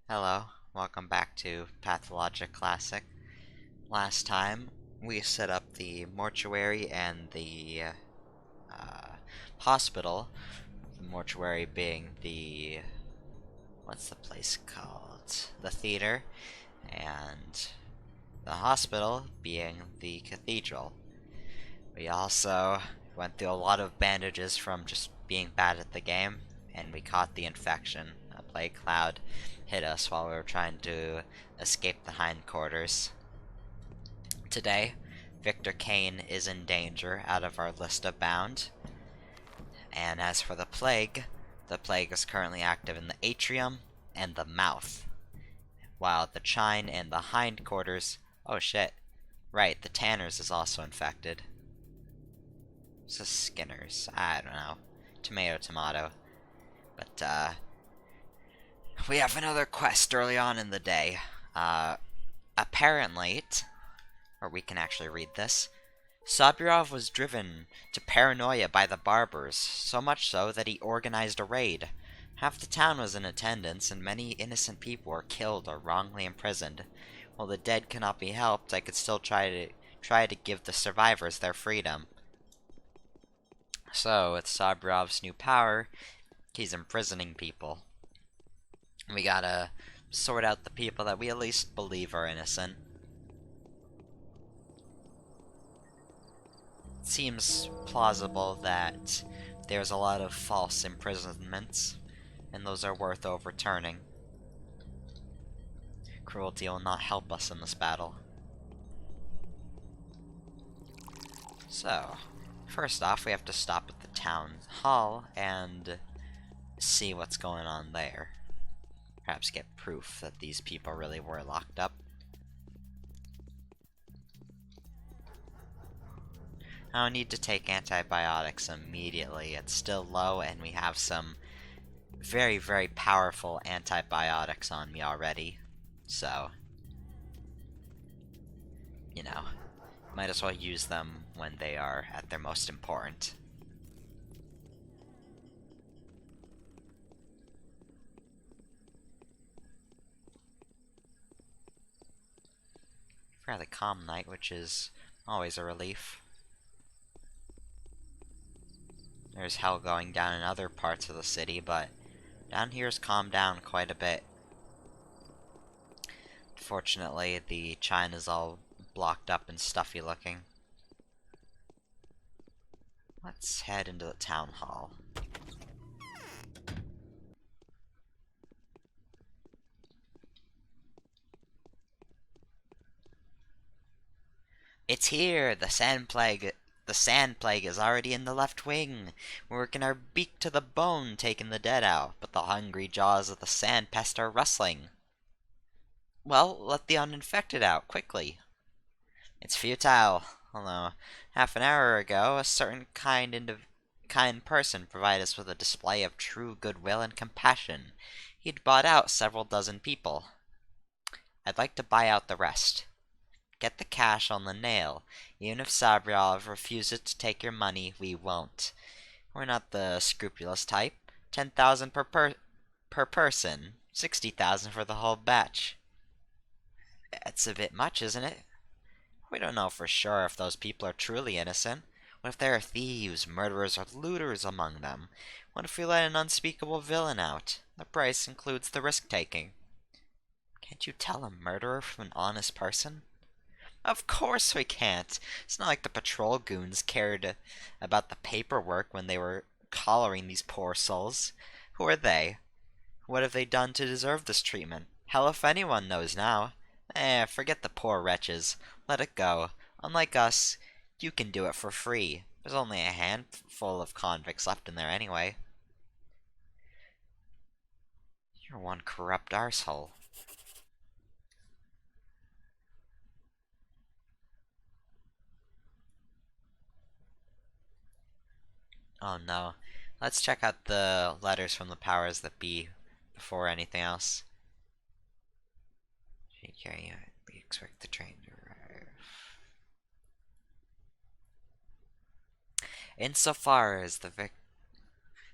Hello, welcome back to Pathologic Classic. Last time, we set up the mortuary and the uh, hospital. The mortuary being the... what's the place called? The theater. And the hospital being the cathedral. We also went through a lot of bandages from just being bad at the game, and we caught the infection. A plague cloud hit us while we were trying to escape the hindquarters. Today, Victor Kane is in danger out of our list of bound. And as for the plague is currently active in the atrium and the mouth, while the chine and the hindquarters... oh shit. Right, the Tanners is also infected. It's the Skinners. I don't know. Tomato, tomato. But, we have another quest early on in the day. Apparently, or we can actually read this, Sabirov was driven to paranoia by the barbers, so much so that he organized a raid. Half the town was in attendance, and many innocent people were killed or wrongly imprisoned. While the dead cannot be helped, I could still try to give the survivors their freedom. So, with Sabirov's new power, he's imprisoning people. We gotta sort out the people that we at least believe are innocent. It seems plausible that there's a lot of false imprisonments, and those are worth overturning. Cruelty will not help us in this battle. So, first off, we have to stop at the town hall and see what's going on there. Perhaps get proof that these people really were locked up. I need to take antibiotics immediately. It's still low, and we have some very, very powerful antibiotics on me already. So, you know, might as well use them when they are at their most important. Fairly calm night, which is always a relief. There's hell going down in other parts of the city, but down here's calmed down quite a bit. Fortunately, the China's all blocked up and stuffy looking. Let's head into the town hall. It's here! The sand plague is already in the left wing. We're working our beak to the bone, taking the dead out, but the hungry jaws of the sand pest are rustling. Well, let the uninfected out, quickly. It's futile. Although, half an hour ago, a certain kind person provided us with a display of true goodwill and compassion. He'd bought out several dozen people. I'd like to buy out the rest. Get the cash on the nail. Even if Sabriov refuses to take your money, we won't. We're not the scrupulous type. 10,000 per person. 60,000 for the whole batch. That's a bit much, isn't it? We don't know for sure if those people are truly innocent. What if there are thieves, murderers, or looters among them? What if we let an unspeakable villain out? The price includes the risk-taking. Can't you tell a murderer from an honest person? Of course we can't. It's not like the patrol goons cared about the paperwork when they were collaring these poor souls. Who are they? What have they done to deserve this treatment? Hell if anyone knows now. Forget the poor wretches. Let it go. Unlike us, you can do it for free. There's only a handful of convicts left in there anyway. You're one corrupt arsehole. Oh no. Let's check out the letters from the powers that be before anything else. We expect the train to arrive. Insofar as the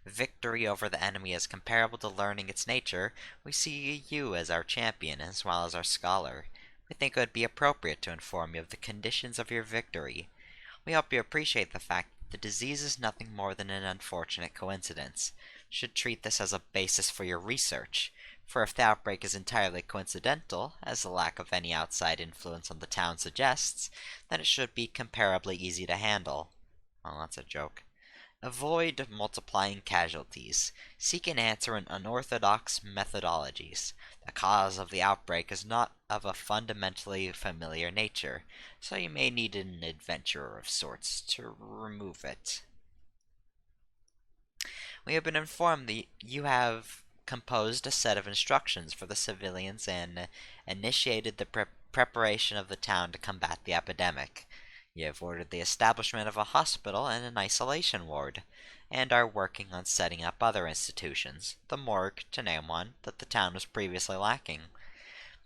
Victory over the enemy is comparable to learning its nature. We see you as our champion as well as our scholar. We think it would be appropriate to inform you of the conditions of your victory. We hope you appreciate the fact that the disease is nothing more than an unfortunate coincidence. You should treat this as a basis for your research. For if the outbreak is entirely coincidental, as the lack of any outside influence on the town suggests, then it should be comparably easy to handle. Well, that's a joke. Avoid multiplying casualties. Seek an answer in unorthodox methodologies. The cause of the outbreak is not of a fundamentally familiar nature, so you may need an adventurer of sorts to remove it. We have been informed that you have composed a set of instructions for the civilians and initiated the preparation of the town to combat the epidemic. You have ordered the establishment of a hospital and an isolation ward, and are working on setting up other institutions, the morgue, to name one, that the town was previously lacking.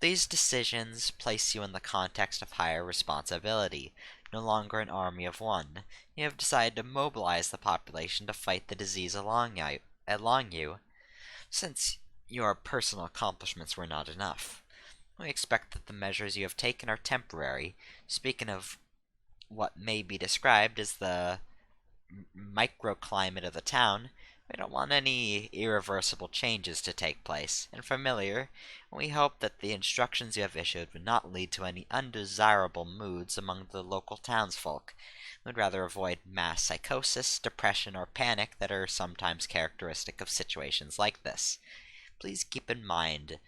These decisions place you in the context of higher responsibility, no longer an army of one. You have decided to mobilize the population to fight the disease along you, since your personal accomplishments were not enough. We expect that the measures you have taken are temporary. Speaking of what may be described as the microclimate of the town, we don't want any irreversible changes to take place. And familiar, we hope that the instructions you have issued would not lead to any undesirable moods among the local townsfolk. We would rather avoid mass psychosis, depression, or panic that are sometimes characteristic of situations like this. Please keep in mind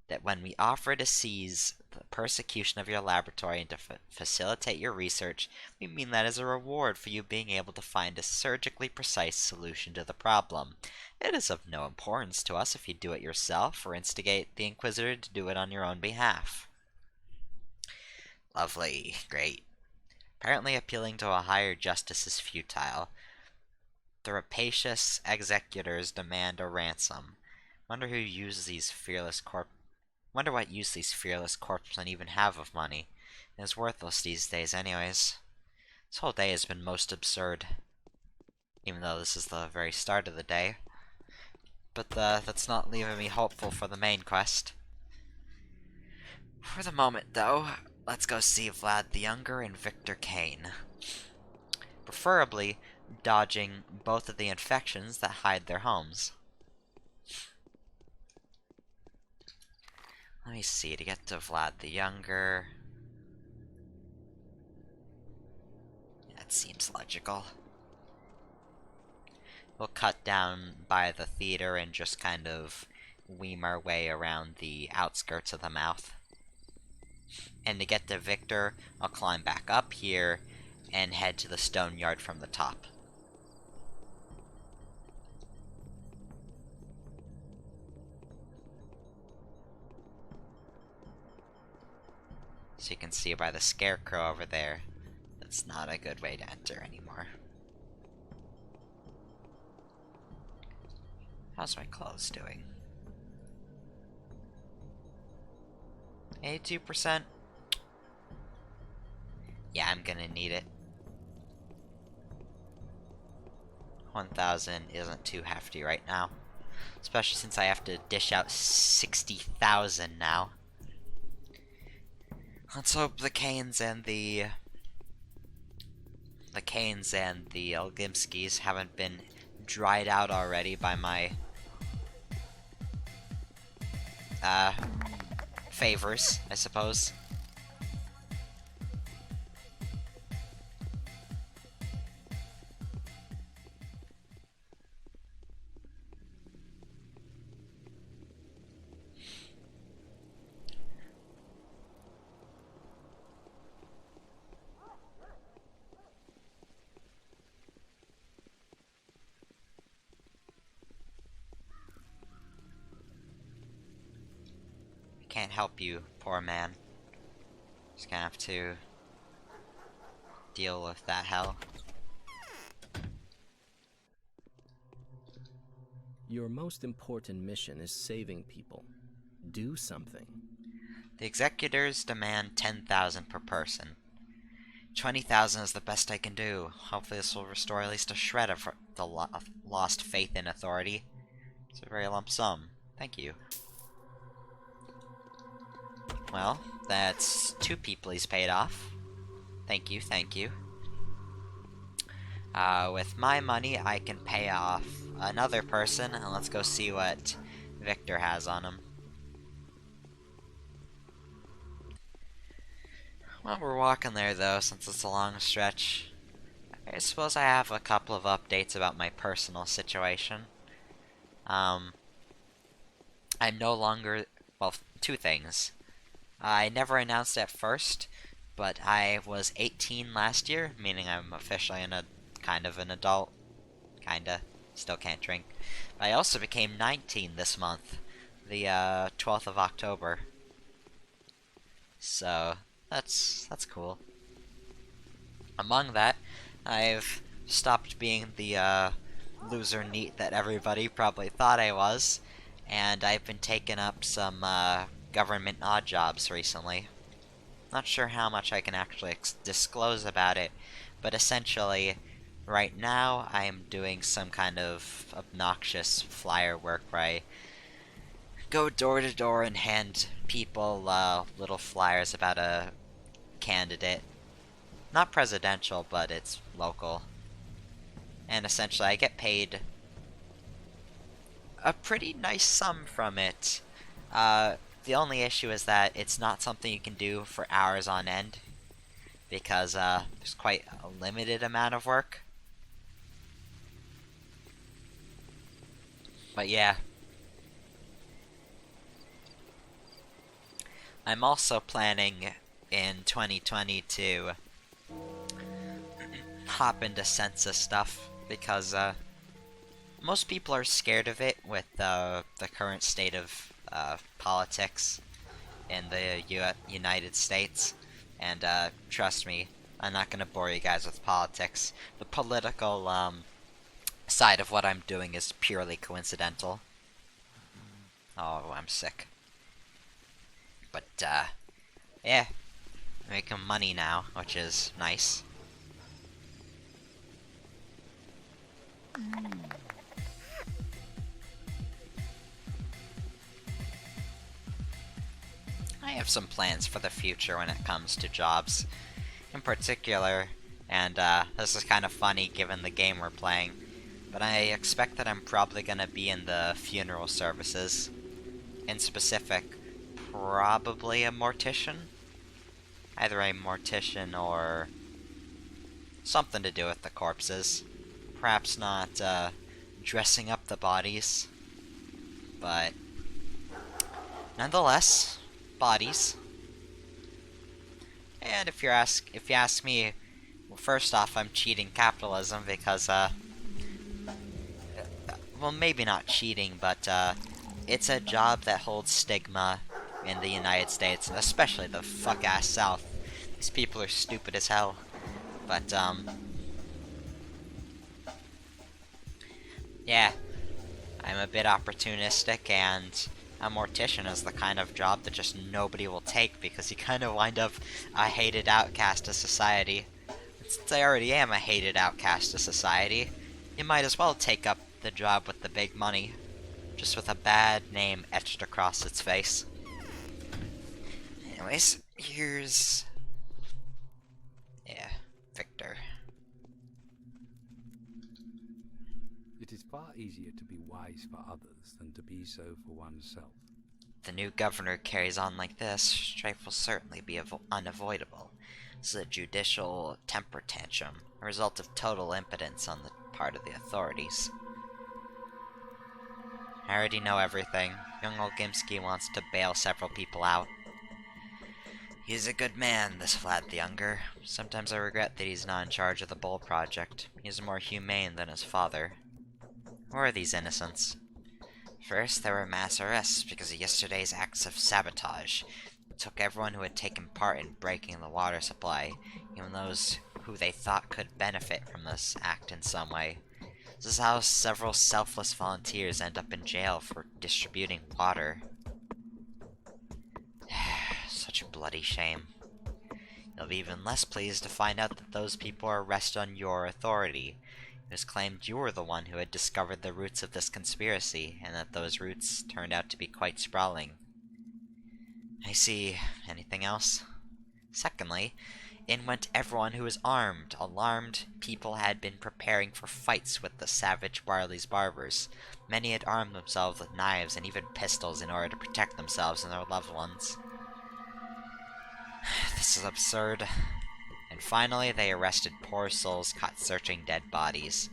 that when we offer to seize the persecution of your laboratory and to facilitate your research, we mean that as a reward for you being able to find a surgically precise solution to the problem. It is of no importance to us if you do it yourself or instigate the Inquisitor to do it on your own behalf. Lovely. Great. Apparently appealing to a higher justice is futile. The rapacious executors demand a ransom. Wonder what use these fearless corpsmen even have of money. It's worthless these days anyways. This whole day has been most absurd. Even though this is the very start of the day. But that's not leaving me hopeful for the main quest. For the moment, though, let's go see Vlad the Younger and Victor Kane. Preferably dodging both of the infections that hide their homes. Let me see, to get to Vlad the Younger. That seems logical. We'll cut down by the theater and just kind of weave our way around the outskirts of the mouth. And to get to Victor, I'll climb back up here and head to the stone yard from the top. So you can see by the scarecrow over there, that's not a good way to enter anymore. How's my clothes doing? 82%? Yeah, I'm gonna need it. 1,000 isn't too hefty right now. Especially since I have to dish out 60,000 now. Let's hope the Canes and the Elgimskis haven't been dried out already by my favors, I suppose. Can't help you, poor man. Just gonna have to deal with that hell. Your most important mission is saving people. Do something. The executors demand 10,000 per person. 20,000 is the best I can do. Hopefully this will restore at least a shred of lost faith in authority. It's a very lump sum. Thank you. Well, that's 2 people he's paid off. Thank you, thank you. With my money, I can pay off another person, and let's go see what Victor has on him. Well, we're walking there, though, since it's a long stretch. I suppose I have a couple of updates about my personal situation. I'm no longer... well, 2 things. I never announced at first, but I was 18 last year, meaning I'm officially kind of an adult. Kinda. Still can't drink. But I also became 19 this month, the 12th of October. So, that's cool. Among that, I've stopped being the loser neat that everybody probably thought I was, and I've been taking up some government odd jobs recently. Not sure how much I can actually disclose about it, but essentially, right now I am doing some kind of obnoxious flyer work where I go door to door and hand people little flyers about a candidate. Not presidential, but it's local. And essentially I get paid a pretty nice sum from it. The only issue is that it's not something you can do for hours on end, because there's quite a limited amount of work. But yeah. I'm also planning in 2020 to hop into census stuff, because most people are scared of it with the current state of politics in the United States. And trust me, I'm not gonna bore you guys with politics. The political side of what I'm doing is purely coincidental. Oh, I'm sick. But yeah, making money now, which is nice. I have some plans for the future when it comes to jobs. In particular, and this is kind of funny given the game we're playing, but I expect that I'm probably gonna be in the funeral services. In specific, probably a mortician. Either a mortician or something to do with the corpses. Perhaps not dressing up the bodies, but nonetheless, bodies. And if you ask me, well, first off, I'm cheating capitalism because well, maybe not cheating, but it's a job that holds stigma in the United States, and especially the fuck-ass South. These people are stupid as hell. But, yeah, I'm a bit opportunistic, and a mortician is the kind of job that just nobody will take, because you kind of wind up a hated outcast of society. Since I already am a hated outcast of society, you might as well take up the job with the big money, just with a bad name etched across its face. Anyways, here's... yeah, Victor. It is far easier to be wise for others than to be so for oneself. If the new governor carries on like this, strife will certainly be unavoidable. This is a judicial temper tantrum, a result of total impotence on the part of the authorities. I already know everything. Young old Gimsky wants to bail several people out. He's a good man, this Vlad the Younger. Sometimes I regret that he's not in charge of the Bull Project. He's more humane than his father. Who are these innocents? First, there were mass arrests because of yesterday's acts of sabotage. It took everyone who had taken part in breaking the water supply, even those who they thought could benefit from this act in some way. This is how several selfless volunteers end up in jail for distributing water. Such a bloody shame. You'll be even less pleased to find out that those people are arrested on your authority. It was claimed you were the one who had discovered the roots of this conspiracy, and that those roots turned out to be quite sprawling. I see. Anything else? Secondly, in went everyone who was armed. Alarmed people had been preparing for fights with the savage Barley's barbers. Many had armed themselves with knives and even pistols in order to protect themselves and their loved ones. This is absurd. And finally, they arrested poor souls caught searching dead bodies.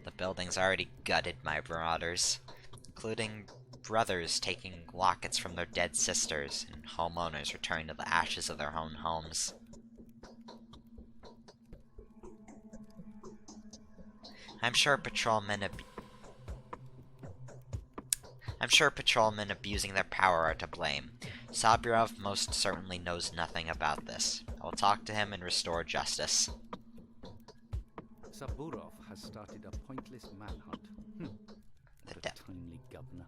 The building's already gutted my marauders, including brothers taking lockets from their dead sisters, and homeowners returning to the ashes of their own homes. I'm sure patrolmen abusing their power are to blame. Sabirov most certainly knows nothing about this. I will talk to him and restore justice. Saburov has started a pointless manhunt. The timely governor.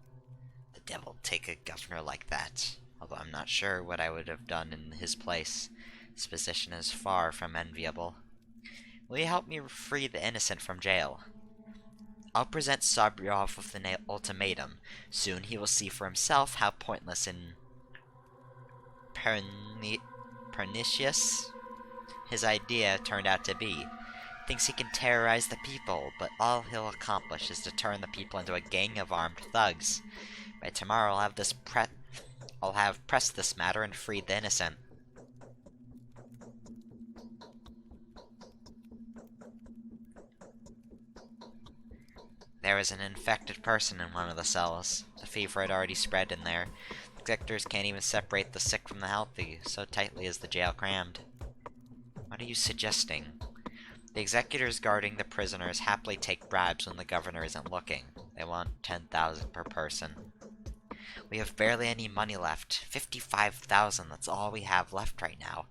The devil take a governor like that. Although I'm not sure what I would have done in his place. His position is far from enviable. Will you help me free the innocent from jail? I'll present Sabirov with an ultimatum. Soon he will see for himself how pointless and pernicious his idea turned out to be. Thinks he can terrorize the people, but all he'll accomplish is to turn the people into a gang of armed thugs. By tomorrow I'll have pressed this matter and freed the innocent. There was an infected person in one of the cells. The fever had already spread in there. The executors can't even separate the sick from the healthy, so tightly is the jail crammed. What are you suggesting? The executors guarding the prisoners happily take bribes when the governor isn't looking. They want 10,000 per person. We have barely any money left. 55,000, that's all we have left right now.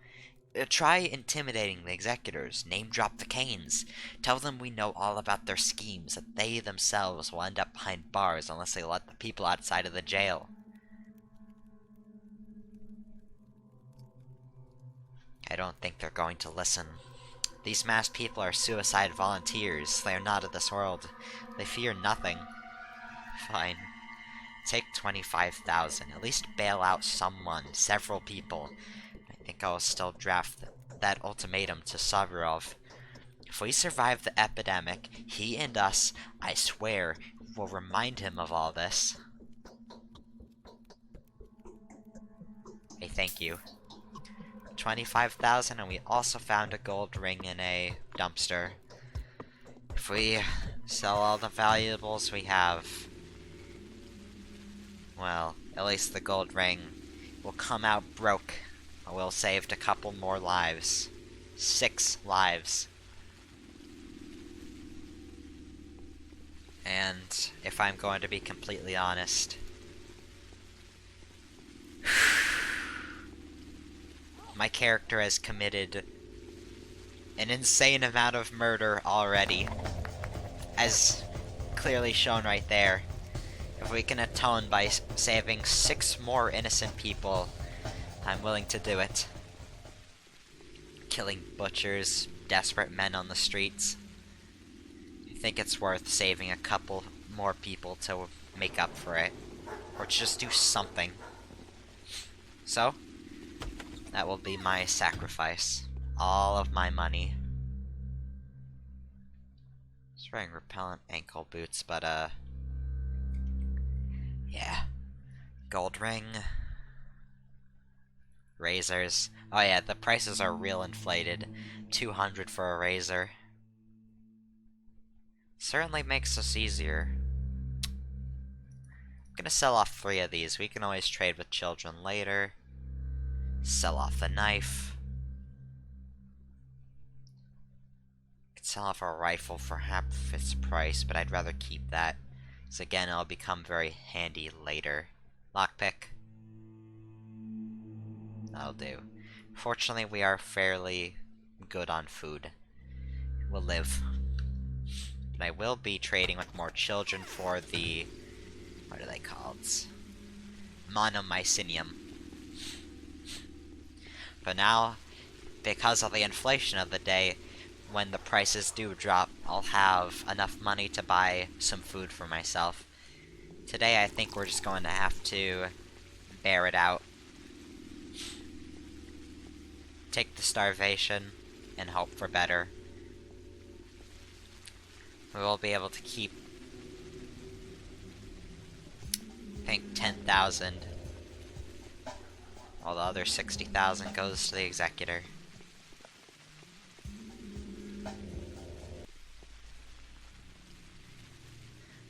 Try intimidating the executors. Name drop the Canes. Tell them we know all about their schemes, that they themselves will end up behind bars unless they let the people outside of the jail. I don't think they're going to listen. These masked people are suicide volunteers. They are not of this world. They fear nothing. Fine. Take 25,000. At least bail out someone, several people. I think I'll still draft that ultimatum to Sabirov. If we survive the epidemic, he and us, I swear, will remind him of all this. Hey, thank you. 25,000, and we also found a gold ring in a dumpster. If we sell all the valuables we have, well, at least the gold ring will come out broke. We'll saved a couple more lives. 6 lives. And if I'm going to be completely honest, my character has committed an insane amount of murder already, as clearly shown right there. If we can atone by saving 6 more innocent people, I'm willing to do it. Killing butchers, desperate men on the streets. I think it's worth saving a couple more people to make up for it, or to just do something. So, that will be my sacrifice. All of my money. I was wearing repellent ankle boots, but yeah. Gold ring. Razors. Oh yeah, the prices are real inflated. 200 for a razor. Certainly makes us easier. I'm gonna sell off 3 of these. We can always trade with children later. Sell off the knife. Could sell off a rifle for half its price, but I'd rather keep that. So again, it'll become very handy later. Lockpick. That'll do. Fortunately, we are fairly good on food. We'll live. But I will be trading with more children for the... what are they called? Monomycinium. But now, because of the inflation of the day, when the prices do drop, I'll have enough money to buy some food for myself. Today I think we're just going to have to bear it out. Take the starvation and hope for better. We will be able to keep, I think, 10,000. While the other 60,000 goes to the executor.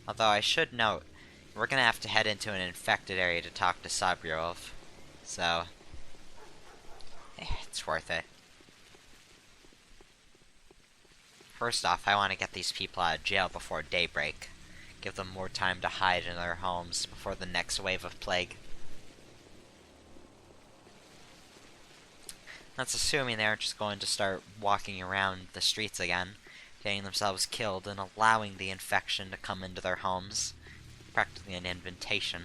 Although I should note, we're gonna have to head into an infected area to talk to Sabriov. So, it's worth it. First off, I want to get these people out of jail before daybreak. Give them more time to hide in their homes before the next wave of plague. That's assuming they aren't just going to start walking around the streets again, getting themselves killed and allowing the infection to come into their homes. Practically an invitation.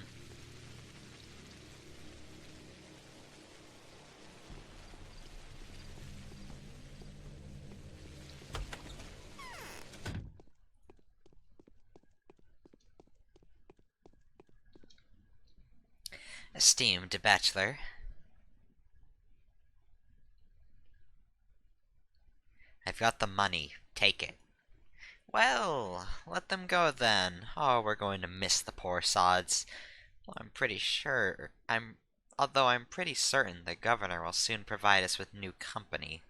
Esteemed Bachelor, I've got the money. Take it. Well, let them go then. Oh, we're going to miss the poor sods. Well, although I'm pretty certain the governor will soon provide us with new company.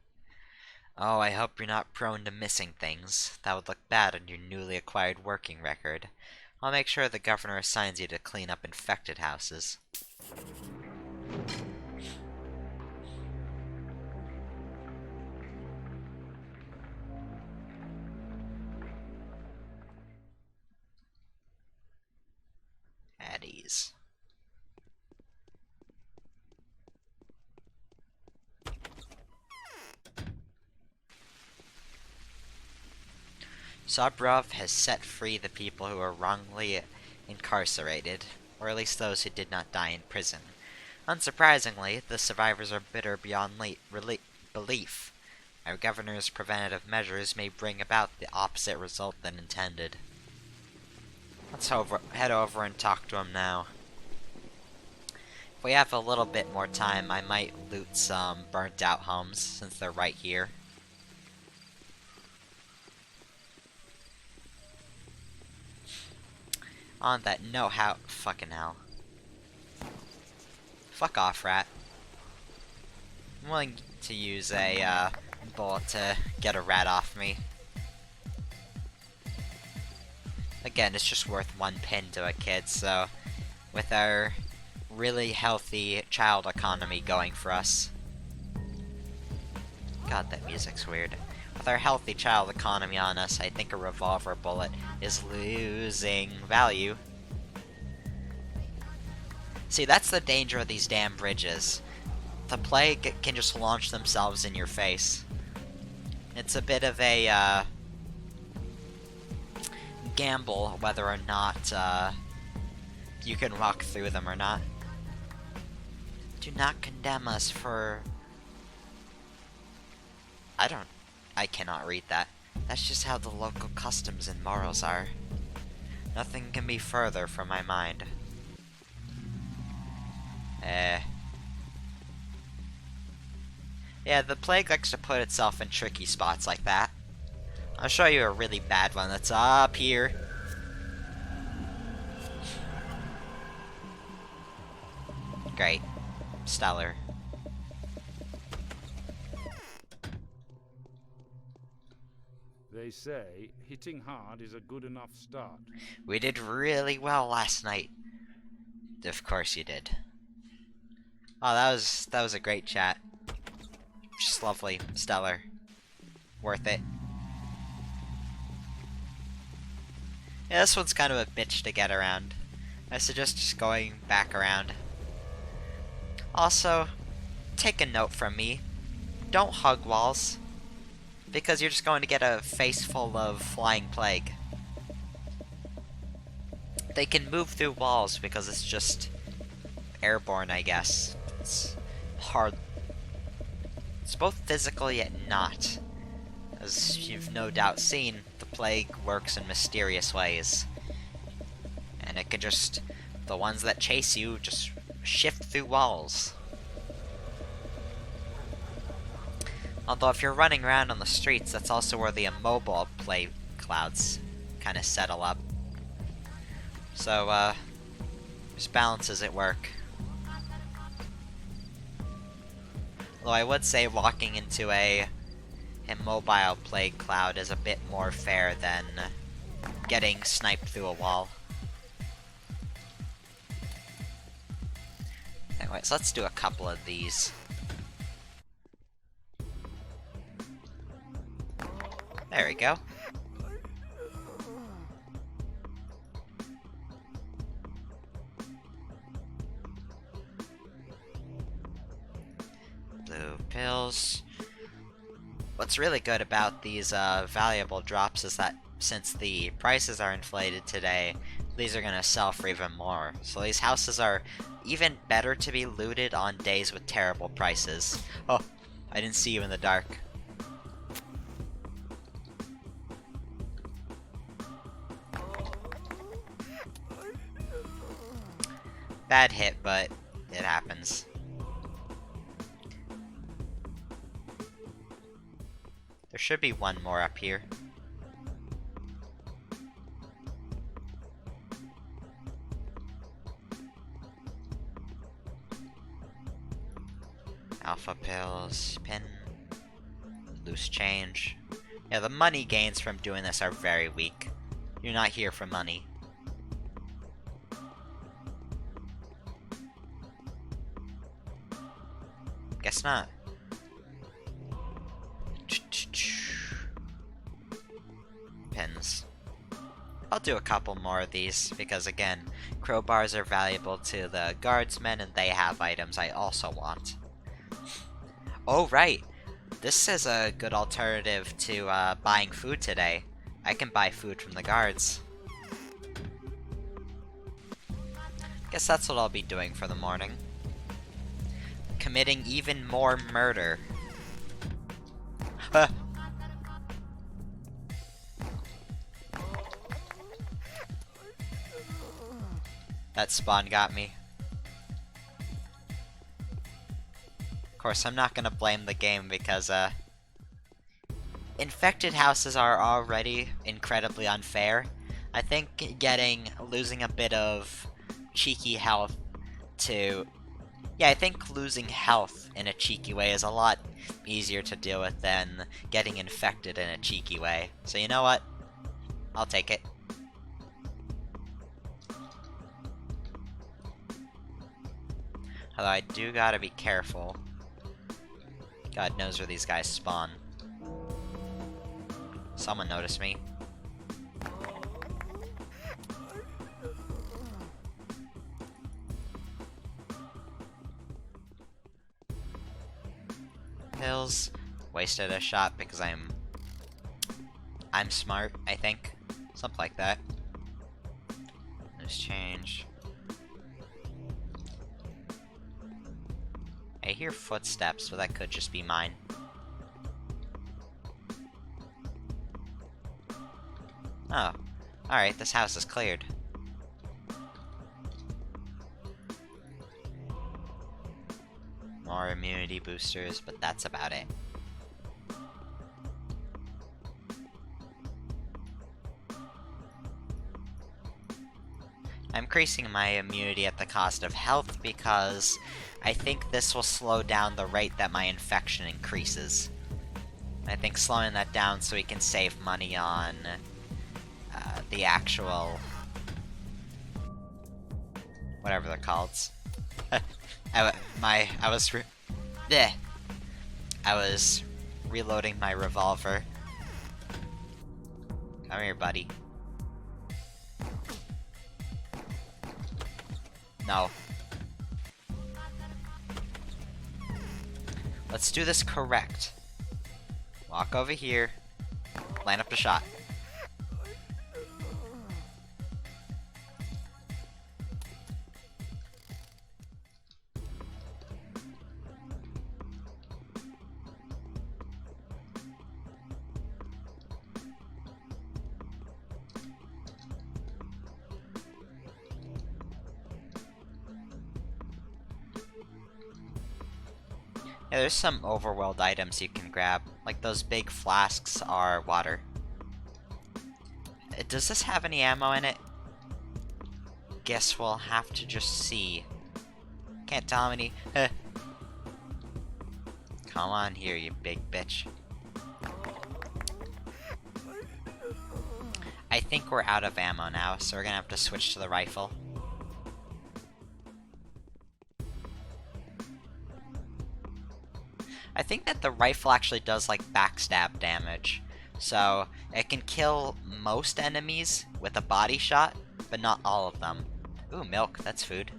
Oh, I hope you're not prone to missing things. That would look bad on your newly acquired working record. I'll make sure the governor assigns you to clean up infected houses. At ease. Sabrov has set free the people who were wrongly incarcerated, or at least those who did not die in prison. Unsurprisingly, the survivors are bitter beyond belief. Our governor's preventative measures may bring about the opposite result than intended. Let's head over and talk to him now. If we have a little bit more time, I might loot some burnt out homes, since they're right here. On that note, fucking hell. Fuck off, rat. I'm willing to use a bullet to get a rat off me. Again, it's just worth one pin to a kid, so with our really healthy child economy going for us. God, that music's weird. With our healthy child economy on us, I think a revolver bullet is losing value. See, that's the danger of these damn bridges. The plague can just launch themselves in your face. It's a bit of a, gamble whether or not, you can walk through them or not. Do not condemn us for... I cannot read that. That's just how the local customs and morals are. Nothing can be further from my mind. Yeah, the plague likes to put itself in tricky spots like that. I'll show you a really bad one that's up here. Great. Stellar. They say hitting hard is a good enough start. We did really well last night. Of course you did. Oh, that was a great chat. Just lovely. Stellar. Worth it. Yeah, this one's kind of a bitch to get around. I suggest just going back around. Also, take a note from me. Don't hug walls. Because you're just going to get a face full of flying plague. They can move through walls because it's just airborne, I guess. It's hard. It's both physical yet not. As you've no doubt seen, the plague works in mysterious ways. And it could just... the ones that chase you just shift through walls. Although if you're running around on the streets, that's also where the immobile plague clouds kind of settle up. So, there's balances at work. Although I would say walking into a immobile plague cloud is a bit more fair than getting sniped through a wall. Anyway, so let's do a couple of these. There we go. Blue pills. What's really good about these valuable drops is that since the prices are inflated today, these are gonna sell for even more. So these houses are even better to be looted on days with terrible prices. Oh, I didn't see you in the dark. Bad hit, but it happens. There should be one more up here. Alpha pills, pin, loose change. Yeah, the money gains from doing this are very weak. You're not here for money. Guess not. Pins. I'll do a couple more of these, because again, crowbars are valuable to the guardsmen and they have items I also want. Oh right! This is a good alternative to buying food today. I can buy food from the guards. Guess that's what I'll be doing for the morning. Committing even more murder. That spawn got me. Of course, I'm not gonna blame the game because, infected houses are already incredibly unfair. I think losing a bit of cheeky health to... Yeah, I think losing health in a cheeky way is a lot easier to deal with than getting infected in a cheeky way. So you know what? I'll take it. Although I do gotta be careful. God knows where these guys spawn. Someone noticed me. Pills. Wasted a shot because I'm smart, I think. Something like that. Let's change. I hear footsteps, but that could just be mine. Oh. Alright, this house is cleared. More immunity boosters, but that's about it. I'm increasing my immunity at the cost of health because I think this will slow down the rate that my infection increases. I think slowing that down so we can save money on the actual... whatever they're called. I was reloading my revolver. Come here, buddy. No. Let's do this correct. Walk over here. Line up the shot. Yeah, there's some overworld items you can grab. Like those big flasks are water. Does this have any ammo in it? Guess we'll have to just see. Can't tell me any. Come on here, you big bitch. I think we're out of ammo now, so we're gonna have to switch to the rifle. I think that the rifle actually does like backstab damage. So it can kill most enemies with a body shot, but not all of them. Ooh, milk, that's food.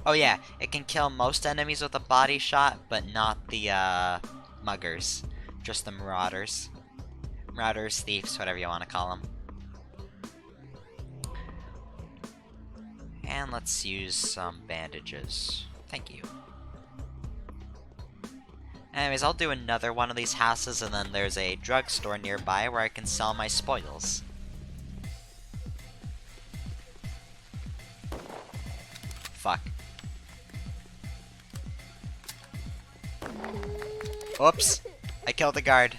Oh yeah, it can kill most enemies with a body shot, but not the muggers. Just the marauders. Marauders, thieves, whatever you want to call them. And let's use some bandages. Thank you. Anyways, I'll do another one of these houses, and then there's a drugstore nearby where I can sell my spoils. Fuck. Oops! I killed the guard.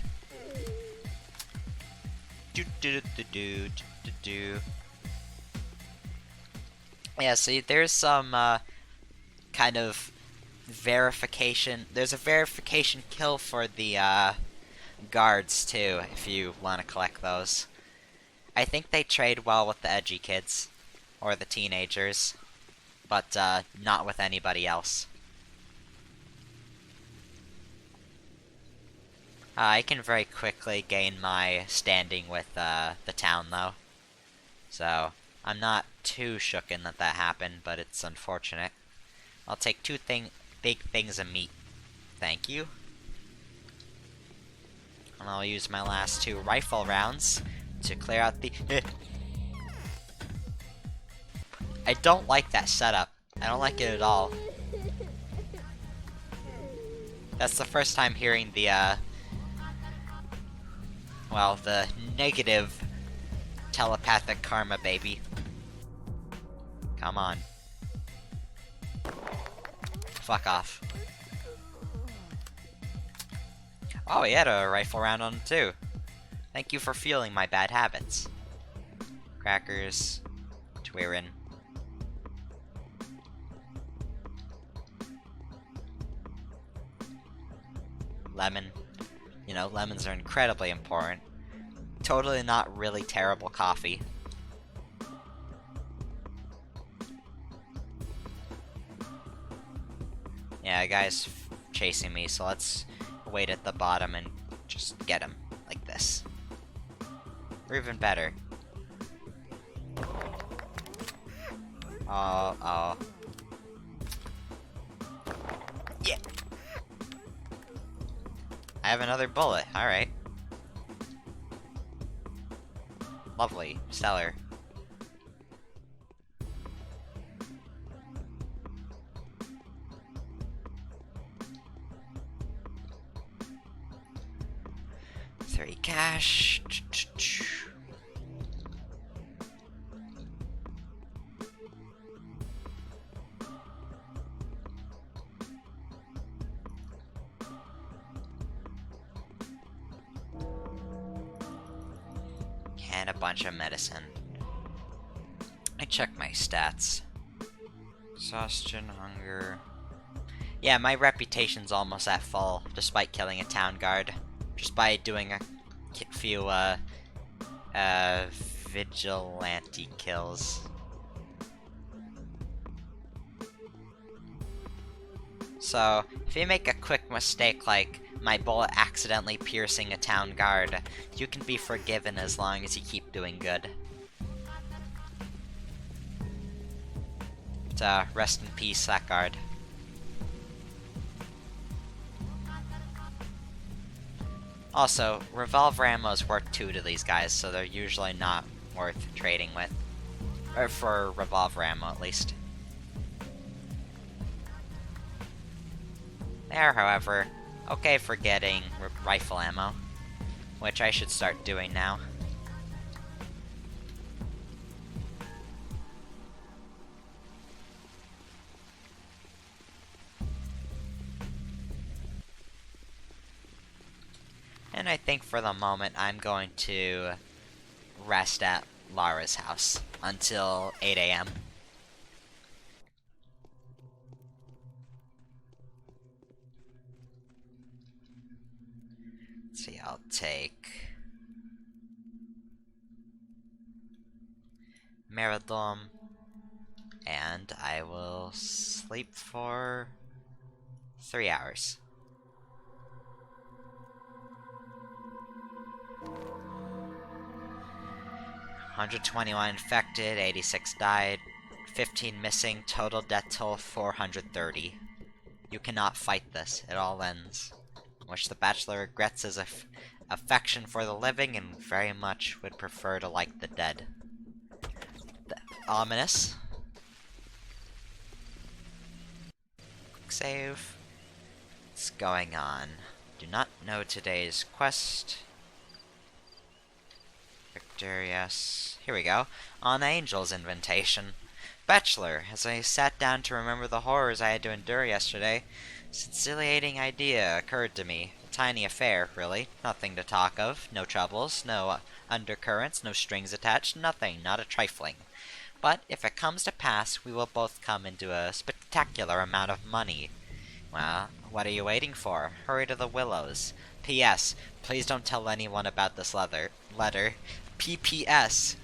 Yeah, see, there's some, kind of verification. There's a verification kill for the, guards, too, if you want to collect those. I think they trade well with the edgy kids. Or the teenagers. But, not with anybody else. I can very quickly gain my standing with, the town, though. So, I'm not too shooken that that happened, but it's unfortunate. I'll take two big things of meat. Thank you. And I'll use my last 2 rifle rounds to clear out the... I don't like that setup. I don't like it at all. That's the first time hearing the, well, the negative telepathic karma, baby. Come on. Fuck off. Oh, he had a rifle round on him, too. Thank you for fueling my bad habits. Crackers. Twirin. Lemon. You know, lemons are incredibly important. Totally not really terrible coffee. Yeah, a guy's chasing me, so let's wait at the bottom and just get him. Like this. Or even better. Oh. Yeah! I have another bullet, alright. Lovely. Stellar. $3 cash. And a bunch of medicine. I check my stats. Exhaustion, hunger. Yeah, my reputation's almost at full, despite killing a town guard. Just by doing a few, vigilante kills. So, if you make a quick mistake like my bullet accidentally piercing a town guard, you can be forgiven as long as you keep doing good. But, rest in peace, that guard. Also, revolver ammo is worth 2 to these guys, so they're usually not worth trading with. Or for revolver ammo, at least. They are, however, okay for getting rifle ammo, which I should start doing now. And I think for the moment I'm going to rest at Lara's house until 8 a.m. Let's see, I'll take Meridom, and I will sleep for 3 hours. 121 infected, 86 died, 15 missing, total death toll 430. You cannot fight this, it all ends. Which the Bachelor regrets his affection for the living and very much would prefer to like the dead. Ominous. Quick save. What's going on? Do not know today's quest. Victorious. Here we go. On Angel's invitation. Bachelor, as I sat down to remember the horrors I had to endure yesterday, a scintillating idea occurred to me. A tiny affair, really. Nothing to talk of. No troubles. No undercurrents. No strings attached. Nothing. Not a trifling. But if it comes to pass, we will both come into a spectacular amount of money. Well, what are you waiting for? Hurry to the Willows. P.S. Please don't tell anyone about this letter. P.P.S.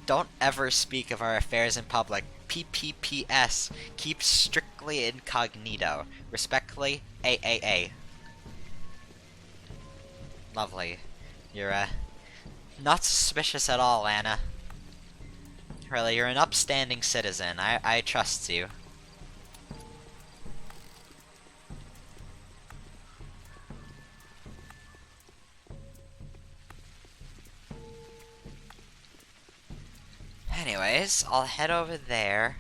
Don't ever speak of our affairs in public. P.P.P.S. Keep strictly incognito. Respectfully, AAA. Lovely. You're, not suspicious at all, Anna. Really, you're an upstanding citizen. I trust you. Anyways, I'll head over there.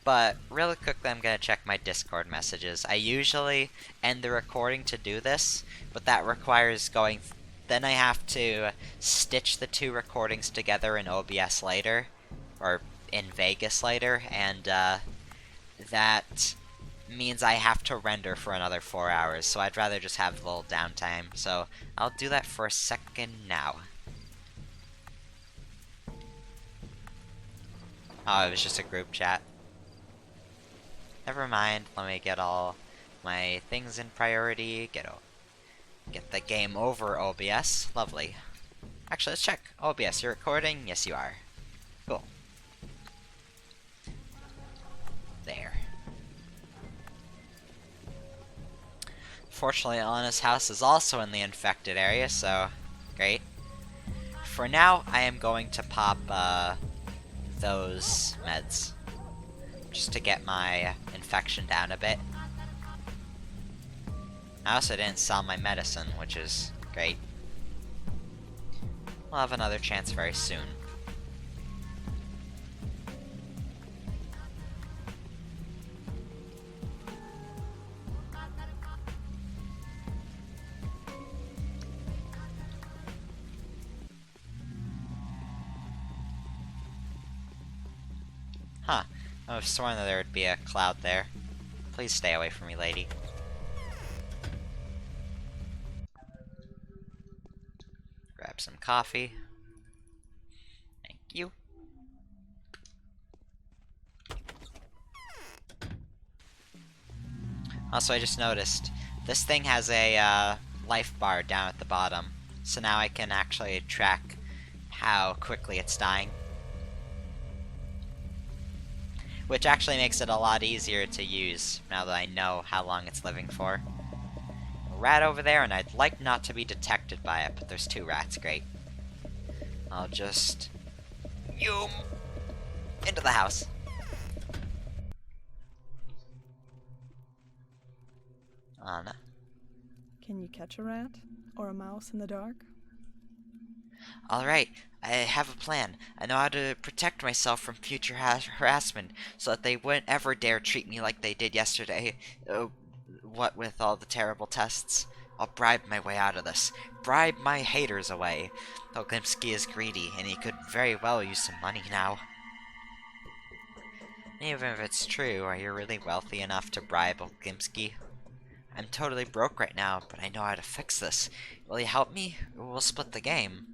But really quickly, I'm gonna check my Discord messages. I usually end the recording to do this, but that requires going... Then I have to stitch the two recordings together in OBS later. Or in Vegas later, and that means I have to render for another 4 hours, so I'd rather just have a little downtime. So I'll do that for a second now. Oh, it was just a group chat. Never mind, let me get all my things in priority, get the game over OBS. Lovely. Actually, let's check. OBS, you're recording? Yes, you are. Cool. There. Fortunately, Anna's house is also in the infected area, so great. For now, I am going to pop those meds, just to get my infection down a bit. I also didn't sell my medicine, which is great. We'll have another chance very soon. Huh. I was sworn that there would be a cloud there. Please stay away from me, lady. Grab some coffee. Thank you. Also, I just noticed, this thing has a life bar down at the bottom, so now I can actually track how quickly it's dying. Which actually makes it a lot easier to use, now that I know how long it's living for. A rat over there, and I'd like not to be detected by it, but there's 2 rats, great. I'll just... Yoom! Into the house. Anna. Can you catch a rat? Or a mouse in the dark? Alright, I have a plan. I know how to protect myself from future harassment, so that they wouldn't ever dare treat me like they did yesterday. What with all the terrible tests. I'll bribe my way out of this. Bribe my haters away. Oglimsky is greedy, and he could very well use some money now. Even if it's true, are you really wealthy enough to bribe Oglimsky? I'm totally broke right now, but I know how to fix this. Will you help me, or we'll split the game?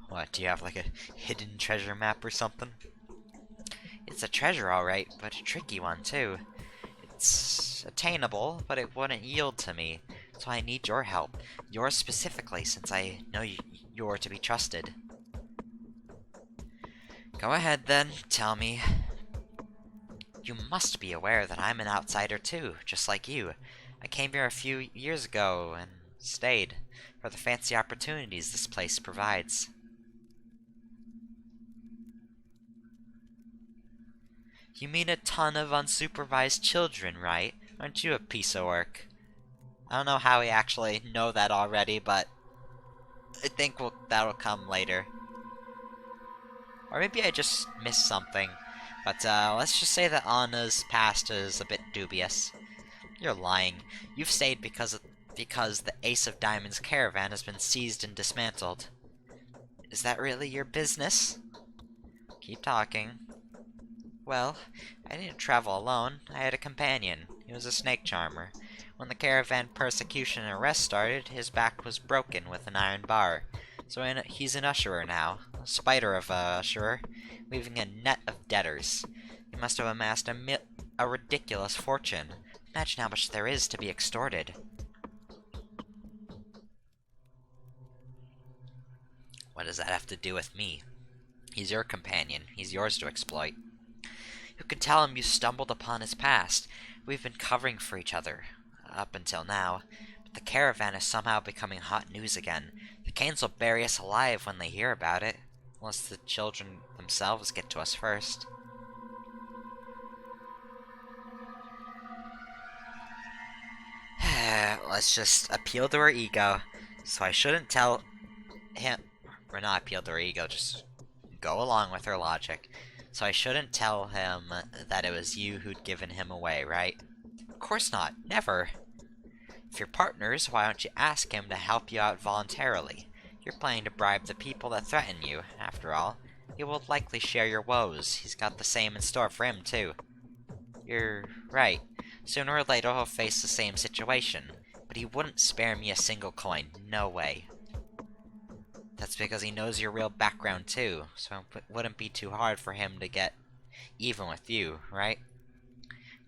What, do you have like a hidden treasure map or something? It's a treasure alright, but a tricky one too. It's attainable, but it wouldn't yield to me, so I need your help. Yours specifically, since I know you're to be trusted. Go ahead then, tell me. You must be aware that I'm an outsider too, just like you. I came here a few years ago and stayed for the fancy opportunities this place provides. You mean a ton of unsupervised children, right? Aren't you a piece of work? I don't know how we actually know that already, but I think that'll come later. Or maybe I just missed something. But let's just say that Anna's past is a bit dubious. You're lying. You've stayed because the Ace of Diamonds caravan has been seized and dismantled. Is that really your business? Keep talking. Well, I didn't travel alone. I had a companion. He was a snake charmer. When the caravan persecution and arrest started, his back was broken with an iron bar. So he's an usherer now. A spider of a usherer, weaving a net of debtors. He must have amassed a ridiculous fortune. Imagine how much there is to be extorted. What does that have to do with me? He's your companion. He's yours to exploit. You can tell him you stumbled upon his past. We've been covering for each other, up until now. But the caravan is somehow becoming hot news again. The Canes will bury us alive when they hear about it. Unless the children themselves get to us first. Let's just appeal to our ego. So I shouldn't tell him... Or not appeal to our ego, just go along with our logic. So I shouldn't tell him that it was you who'd given him away, right? Of course not. Never. If you're partners, why don't you ask him to help you out voluntarily? You're planning to bribe the people that threaten you, after all. He will likely share your woes. He's got the same in store for him, too. You're right. Sooner or later he'll face the same situation. But he wouldn't spare me a single coin. No way. That's because he knows your real background too, so it wouldn't be too hard for him to get even with you, right?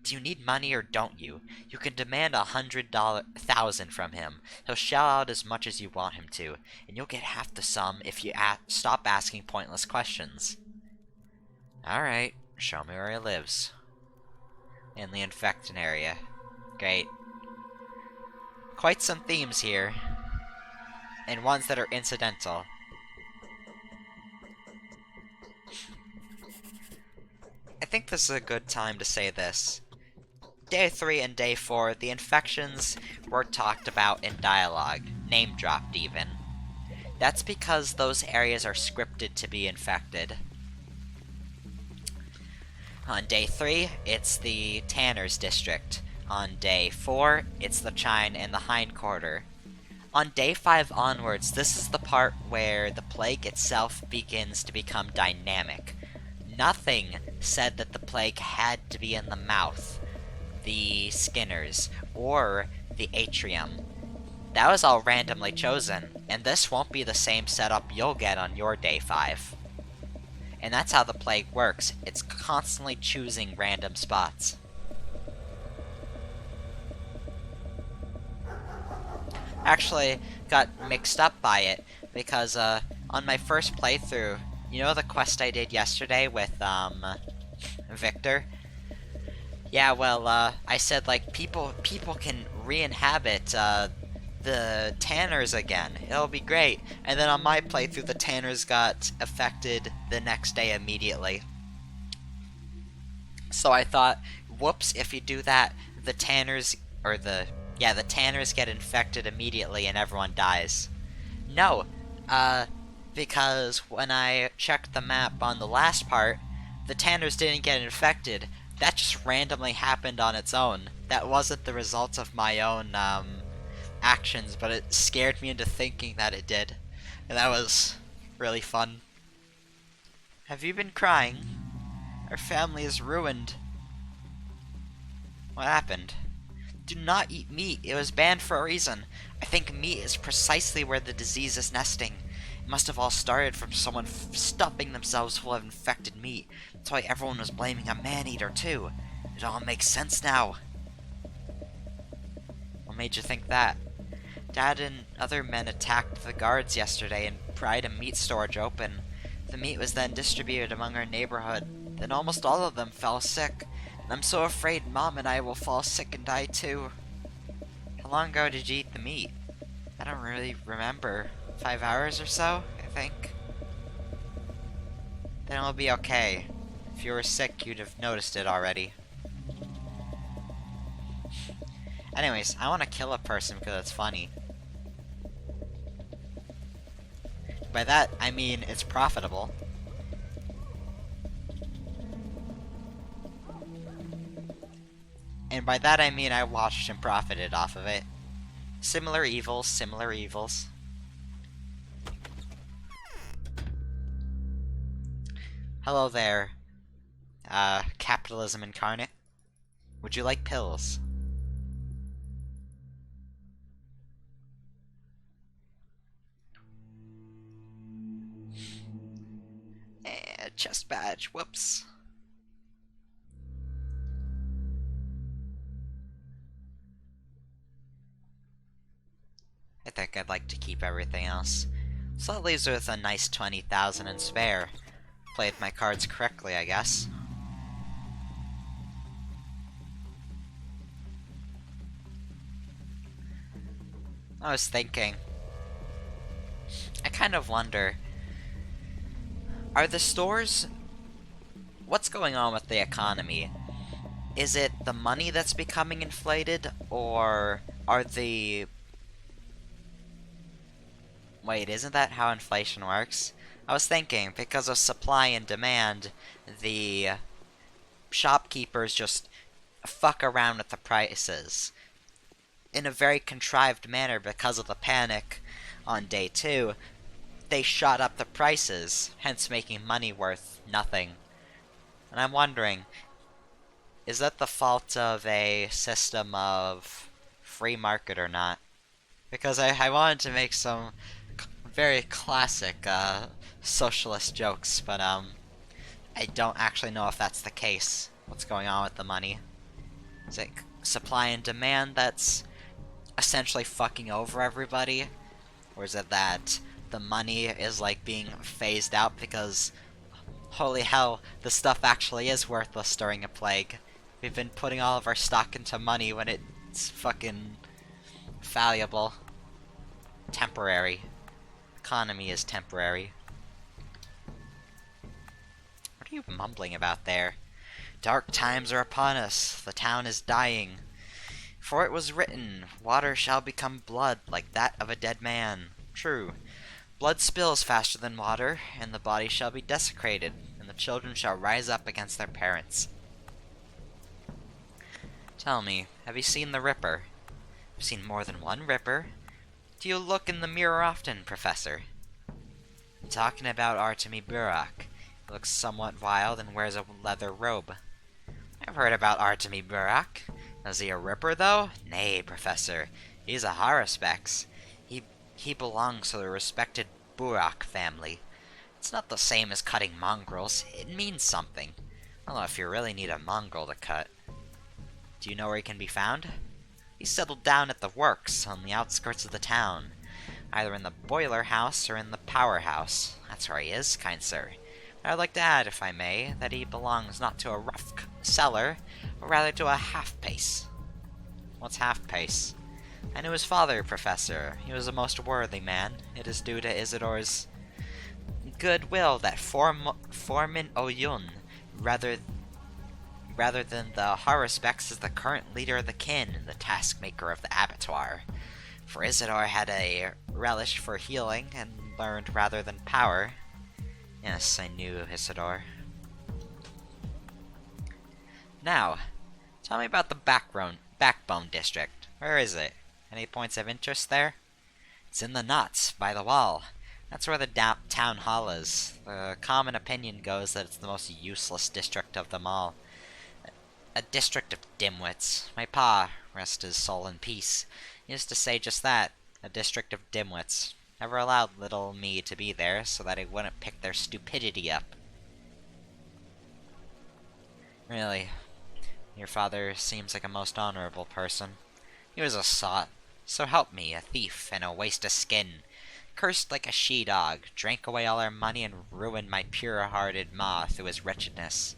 Do you need money or don't you? You can demand $100,000 from him. He'll shell out as much as you want him to, and you'll get half the sum if you stop asking pointless questions. Alright, show me where he lives. In the infected area. Great. Quite some themes here. And ones that are incidental. I think this is a good time to say this. Day 3 and Day 4, the infections were talked about in dialogue, name-dropped even. That's because those areas are scripted to be infected. On Day 3, it's the Tanner's District. On Day 4, it's the Chine and the Hindquarter. On Day 5 onwards, this is the part where the plague itself begins to become dynamic. Nothing said that the plague had to be in the mouth, the Skinners, or the Atrium. That was all randomly chosen, and this won't be the same setup you'll get on your Day 5. And that's how the plague works. It's constantly choosing random spots. Actually got mixed up by it, because on my first playthrough, you know the quest I did yesterday with Victor? Yeah, well, I said like people can re-inhabit the Tanners again. It'll be great. And then on my playthrough, the Tanners got affected the next day immediately. So I thought, whoops, if you do that, the Tanners, or the Tanners get infected immediately and everyone dies. No, because when I checked the map on the last part, the Tanners didn't get infected. That just randomly happened on its own. That wasn't the result of my own, actions, but it scared me into thinking that it did. And that was really fun. Have you been crying? Our family is ruined. What happened? Do not eat meat. It was banned for a reason. I think meat is precisely where the disease is nesting. It must have all started from someone stuffing themselves full of infected meat. That's why everyone was blaming a man-eater too. It all makes sense now. What made you think that? Dad and other men attacked the guards yesterday and pried a meat storage open. The meat was then distributed among our neighborhood. Then almost all of them fell sick. And I'm so afraid Mom and I will fall sick and die too. How long ago did you eat the meat? I don't really remember. 5 hours or so, I think. Then it'll be okay. If you were sick, you'd have noticed it already. Anyways, I want to kill a person because it's funny. By that, I mean it's profitable. And by that I mean I watched and profited off of it. Similar evils, similar evils. Hello there, capitalism incarnate. Would you like pills? Chest badge, whoops. I think I'd like to keep everything else. So that leaves with a nice 20,000 in spare. Played my cards correctly, I guess. I was thinking, I kind of wonder, are the stores... What's going on with the economy? Is it the money that's becoming inflated, or are the... Wait, isn't that how inflation works? I was thinking, because of supply and demand, the shopkeepers just fuck around with the prices in a very contrived manner because of the panic on day 2. They shot up the prices, hence making money worth nothing. And I'm wondering, is that the fault of a system of free market or not? Because I wanted to make some very classic socialist jokes, but I don't actually know if that's the case. What's going on with the money? Is it supply and demand that's essentially fucking over everybody? Or is it that the money is like being phased out because holy hell, the stuff actually is worthless during a plague. We've been putting all of our stock into money when it's fucking valuable. Temporary. Economy is temporary. What are you mumbling about there? Dark times are upon us. The town is dying. For it was written, water shall become blood like that of a dead man. True. Blood spills faster than water, and the body shall be desecrated, and the children shall rise up against their parents. Tell me, have you seen the Ripper? I've seen more than one Ripper. Do you look in the mirror often, Professor? I'm talking about Artemy Burak. He looks somewhat wild and wears a leather robe. I've heard about Artemy Burak. Is he a Ripper, though? Nay, Professor. He's a Haruspex. He belongs to the respected Burak family. It's not the same as cutting mongrels. It means something. I don't know if you really need a mongrel to cut. Do you know where he can be found? He's settled down at the works on the outskirts of the town. Either in the boiler house or in the powerhouse. That's where he is, kind sir. I'd like to add, if I may, that he belongs not to a rough cellar, but rather to a half-pace. What's half-pace? I knew his father, Professor. He was a most worthy man. It is due to Isidore's goodwill that Foreman Oyun, rather than the Haruspex, is the current leader of the kin and the taskmaker of the abattoir. For Isidore had a relish for healing and learned rather than power. Yes, I knew Isidore. Now, tell me about the Backbone District. Where is it? Any points of interest there? It's in the knots, by the wall. That's where the town hall is. The common opinion goes that it's the most useless district of them all. A district of dimwits. My pa, rest his soul in peace, used to say just that. A district of dimwits. Never allowed little me to be there so that I wouldn't pick their stupidity up. Really, your father seems like a most honorable person. He was a sot. So help me, a thief and a waste of skin. Cursed like a she-dog, drank away all our money and ruined my pure-hearted ma through his wretchedness.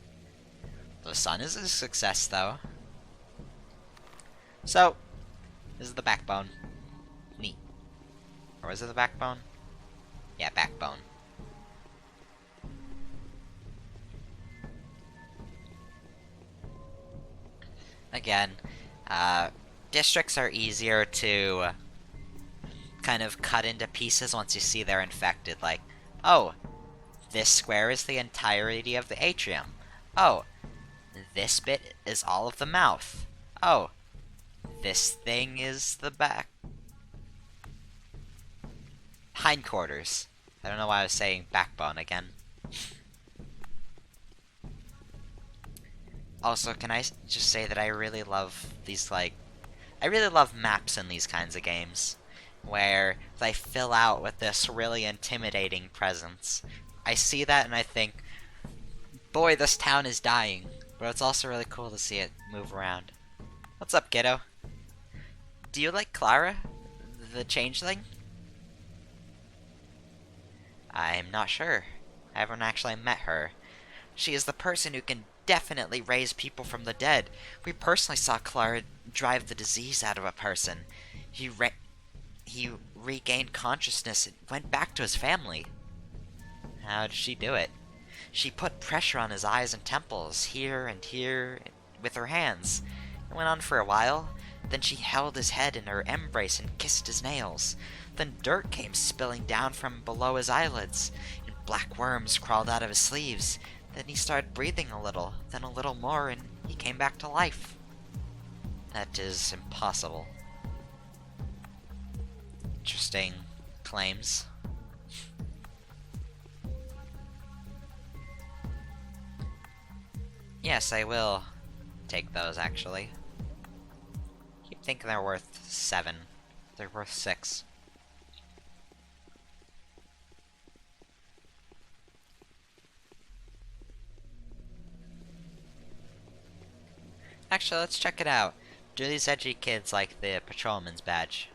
The son is a success, though. So, this is the backbone. Neat. Or was it the backbone? Yeah, backbone. Again, districts are easier to kind of cut into pieces once you see they're infected. Like, oh, this square is the entirety of the atrium. Oh, this bit is all of the mouth. Oh, this thing is the back. Hindquarters. I don't know why I was saying backbone again. Also, can I just say that I really love these, I really love maps in these kinds of games, where they fill out with this really intimidating presence. I see that and I think, boy, this town is dying. But it's also really cool to see it move around. What's up, kiddo? Do you like Clara? The changeling? I'm not sure. I haven't actually met her. She is the person who can definitely raise people from the dead. We personally saw Clara drive the disease out of a person. He regained consciousness and went back to his family. How did she do it? She put pressure on his eyes and temples, here and here, with her hands. It went on for a while. Then she held his head in her embrace and kissed his nails. Then dirt came spilling down from below his eyelids, and black worms crawled out of his sleeves. Then he started breathing a little, then a little more, and he came back to life. That is impossible. Interesting claims. Yes, I will take those, actually. Keep thinking they're worth 7. They're worth 6. Actually, let's check it out. Do these edgy kids like the patrolman's badge?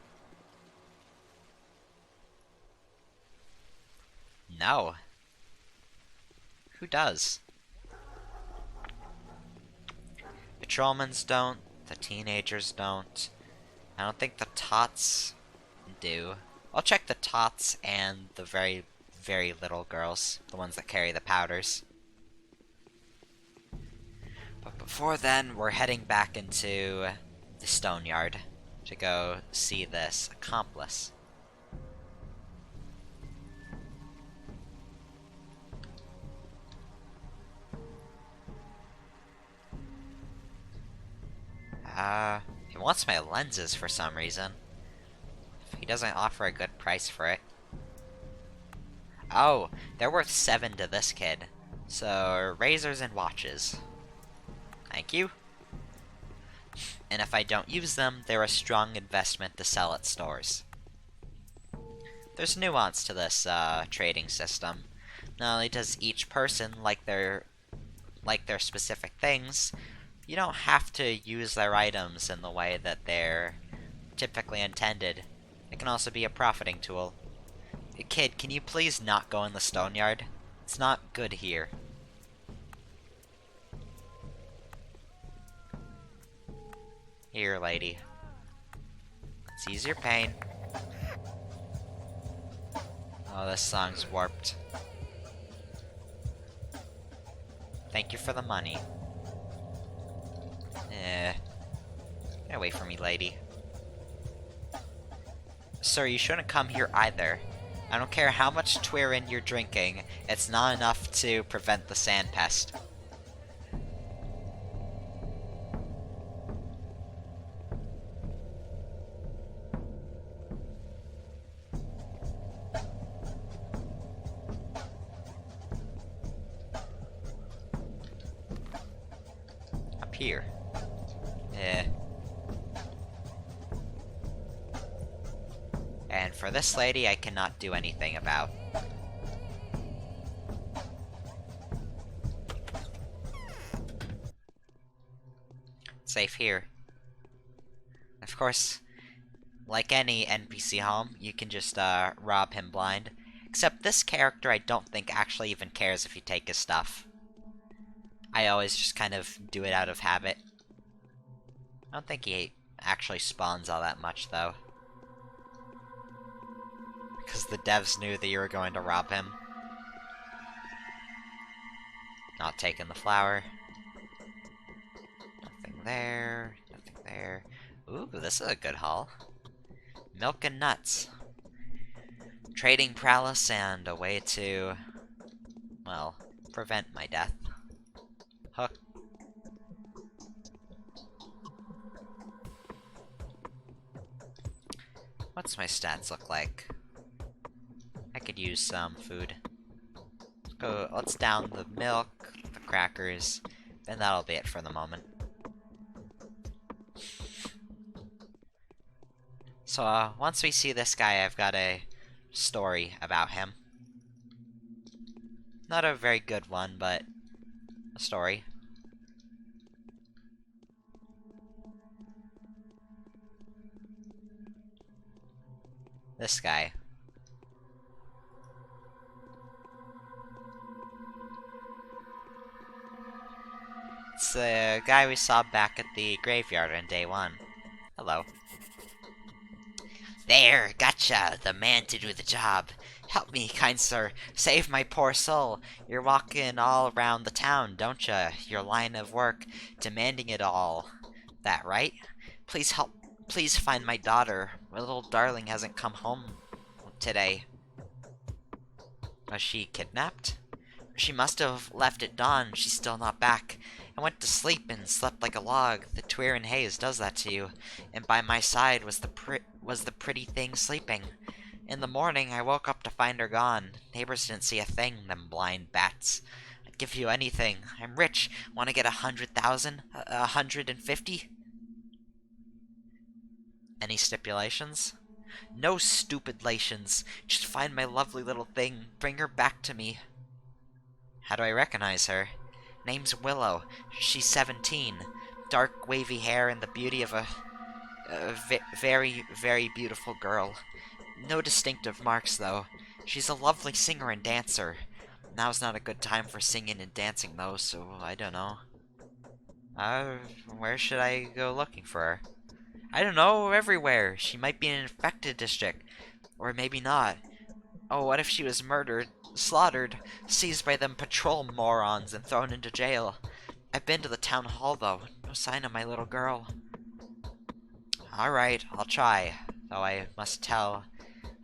No. Who does? Patrolmans don't. The teenagers don't. I don't think the tots do. I'll check the tots and the very, very little girls. The ones that carry the powders. But before then, we're heading back into the stone yard to go see this accomplice. He wants my lenses for some reason. If he doesn't offer a good price for it. Oh, they're worth 7 to this kid. So, razors and watches. Thank you. And if I don't use them, they're a strong investment to sell at stores. There's nuance to this trading system. Not only does each person like their specific things, you don't have to use their items in the way that they're typically intended. It can also be a profiting tool. Kid, can you please not go in the stone yard? It's not good here. Here, lady. Let's ease your pain. Oh, this song's warped. Thank you for the money. Get away from me, lady. Sir, you shouldn't come here either. I don't care how much Twirin you're drinking, it's not enough to prevent the sand pest. Here. Eh. And for this lady, I cannot do anything about. Safe here. Of course, like any NPC home, you can just rob him blind. Except this character I don't think actually even cares if you take his stuff. I always just kind of do it out of habit. I don't think he actually spawns all that much, though. Because the devs knew that you were going to rob him. Not taking the flower. Nothing there. Nothing there. Ooh, this is a good haul. Milk and nuts. Trading prowess and a way to, well, prevent my death. Hook. What's my stats look like? I could use some food. Let's down the milk, the crackers, and that'll be it for the moment. So, once we see this guy, I've got a story about him. Not a very good one, but a story. This guy. It's the guy we saw back at the graveyard on day 1. Hello. There, gotcha! The man to do the job. Help me, kind sir. Save my poor soul. You're walking all around the town, don't ya? Your line of work, demanding it all. That right? Please help. Please find my daughter. My little darling hasn't come home today. Was she kidnapped? She must have left at dawn. She's still not back. I went to sleep and slept like a log. The Twirin haze does that to you. And by my side was the pretty thing sleeping. In the morning, I woke up to find her gone. Neighbors didn't see a thing, them blind bats. I'd give you anything. I'm rich. Want to get 100,000? 150? Any stipulations? No stupid-lations. Just find my lovely little thing. Bring her back to me. How do I recognize her? Name's Willow. She's 17. Dark, wavy hair and the beauty of a very, very beautiful girl. No distinctive marks, though. She's a lovely singer and dancer. Now's not a good time for singing and dancing, though, so I don't know. Where should I go looking for her? I don't know, everywhere. She might be in an infected district. Or maybe not. Oh, what if she was murdered, slaughtered, seized by them patrol morons, and thrown into jail? I've been to the town hall, though. No sign of my little girl. Alright, I'll try. Though I must tell,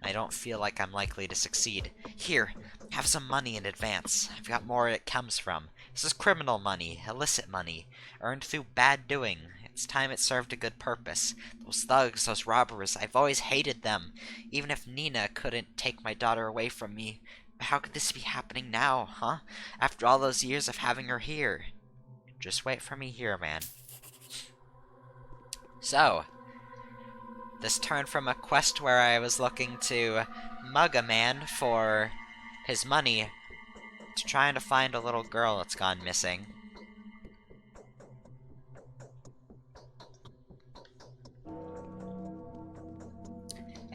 I don't feel like I'm likely to succeed. Here, have some money in advance. I've got more where it comes from. This is criminal money, illicit money, earned through bad doing. It's time it served a good purpose. Those thugs, those robbers, I've always hated them. Even if Nina couldn't take my daughter away from me. How could this be happening now, huh? After all those years of having her here. Just wait for me here, man. So, this turned from a quest where I was looking to mug a man for his money to trying to find a little girl that's gone missing.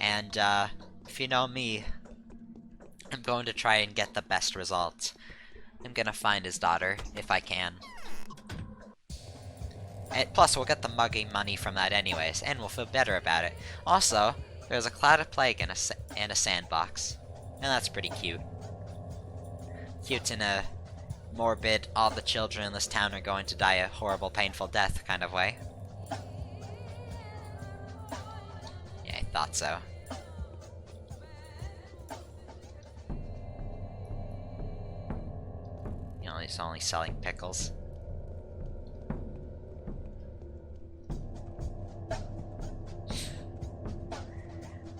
And, if you know me, I'm going to try and get the best result. I'm gonna find his daughter, if I can. And plus, we'll get the mugging money from that anyways, and we'll feel better about it. Also, there's a cloud of plague and a sandbox. And that's pretty cute. Cute in a morbid, all the children in this town are going to die a horrible, painful death kind of way. Yeah, I thought so. You know, he's only selling pickles.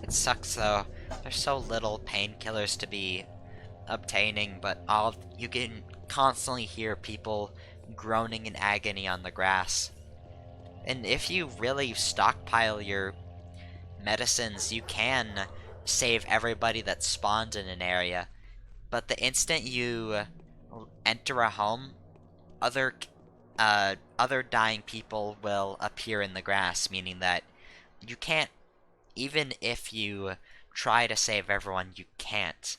It sucks though. There's so little painkillers to be obtaining, but you can constantly hear people groaning in agony on the grass. And if you really stockpile your medicines, you can save everybody that spawned in an area. But the instant you enter a home, other dying people will appear in the grass, meaning that you can't, even if you try to save everyone, you can't.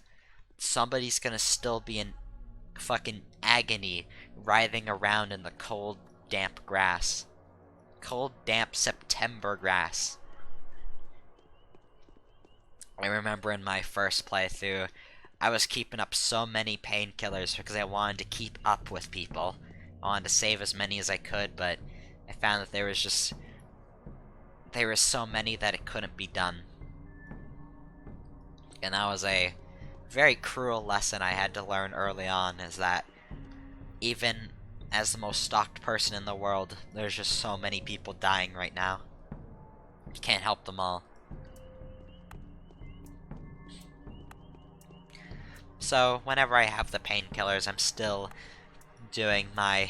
Somebody's gonna still be in fucking agony, writhing around in the cold, damp grass. Cold, damp September grass. I remember in my first playthrough, I was keeping up so many painkillers because I wanted to keep up with people. I wanted to save as many as I could, but I found that there were so many that it couldn't be done. And that was a very cruel lesson I had to learn early on, is that even as the most stalked person in the world, there's just so many people dying right now. You can't help them all. So, whenever I have the painkillers, I'm still doing my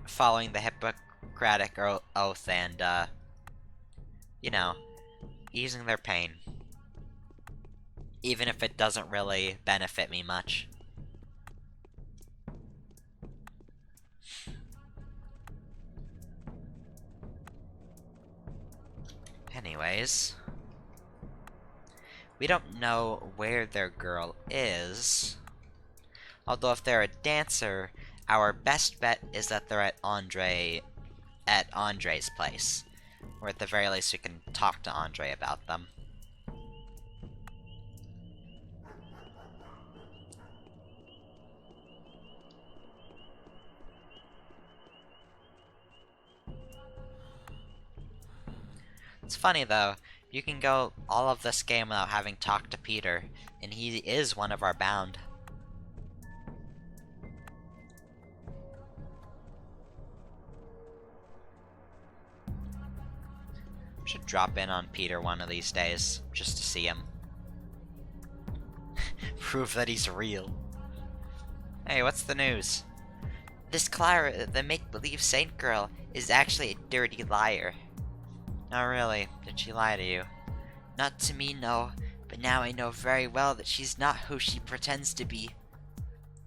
following the Hippocratic Oath and, you know, easing their pain. Even if it doesn't really benefit me much. Anyways, we don't know where their girl is. Although if they're a dancer, our best bet is that they're at Andre's place. Or at the very least we can talk to Andre about them. It's funny though, you can go all of this game without having talked to Peter, and he is one of our bound. Should drop in on Peter one of these days, just to see him. Prove that he's real. Hey, what's the news? This Clara, the make-believe saint girl, is actually a dirty liar. Not really. Did she lie to you? Not to me, no. But now I know very well that she's not who she pretends to be.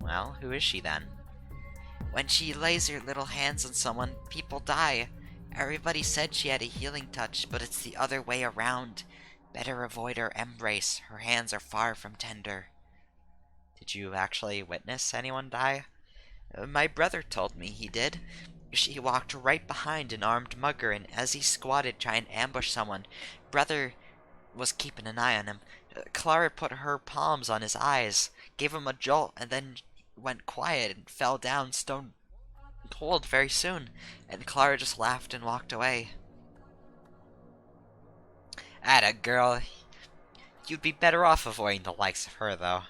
Well, who is she then? When she lays her little hands on someone, people die. Everybody said she had a healing touch, but it's the other way around. Better avoid her embrace. Her hands are far from tender. Did you actually witness anyone die? My brother told me he did. She walked right behind an armed mugger, and as he squatted trying to ambush someone, brother was keeping an eye on him. Clara put her palms on his eyes, gave him a jolt, and then went quiet and fell down stone cold very soon, and Clara just laughed and walked away. Atta girl. You'd be better off avoiding the likes of her, though.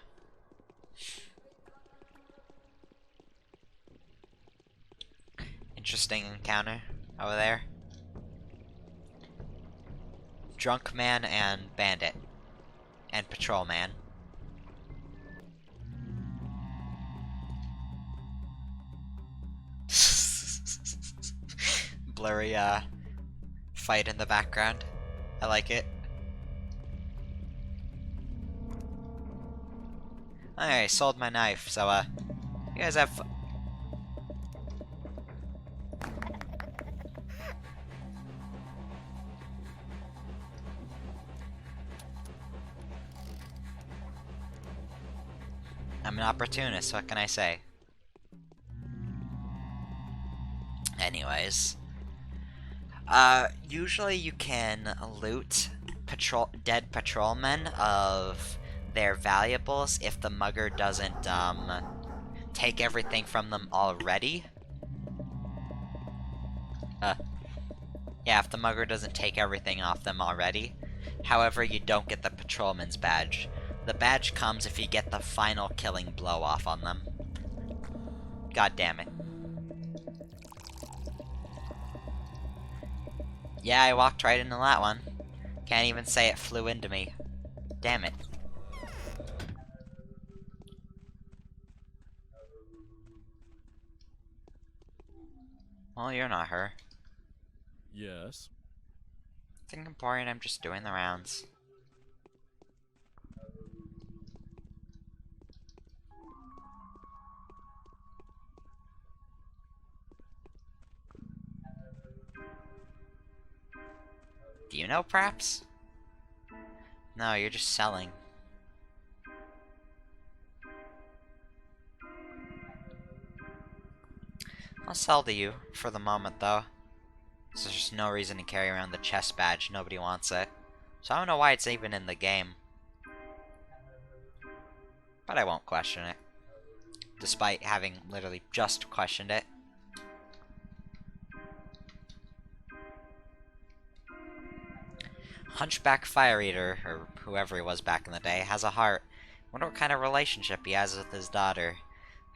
Interesting encounter over there. Drunk man and bandit. And patrol man. Blurry, fight in the background. I like it. I sold my knife, so, you guys have fun. I'm an opportunist, what can I say? Anyways. Usually you can loot dead patrolmen of their valuables if the mugger doesn't, take everything from them already. Yeah, if the mugger doesn't take everything off them already. However, you don't get the patrolman's badge. The badge comes if you get the final killing blow off on them. God damn it. Yeah, I walked right into that one. Can't even say it flew into me. Damn it. Well, you're not her. Yes. Nothing important, I'm just doing the rounds. Do you know, perhaps? No, you're just selling. I'll sell to you, for the moment, though. So there's just no reason to carry around the chest badge, nobody wants it. So I don't know why it's even in the game. But I won't question it. Despite having literally just questioned it. Hunchback Fire Eater, or whoever he was back in the day, has a heart. Wonder what kind of relationship he has with his daughter.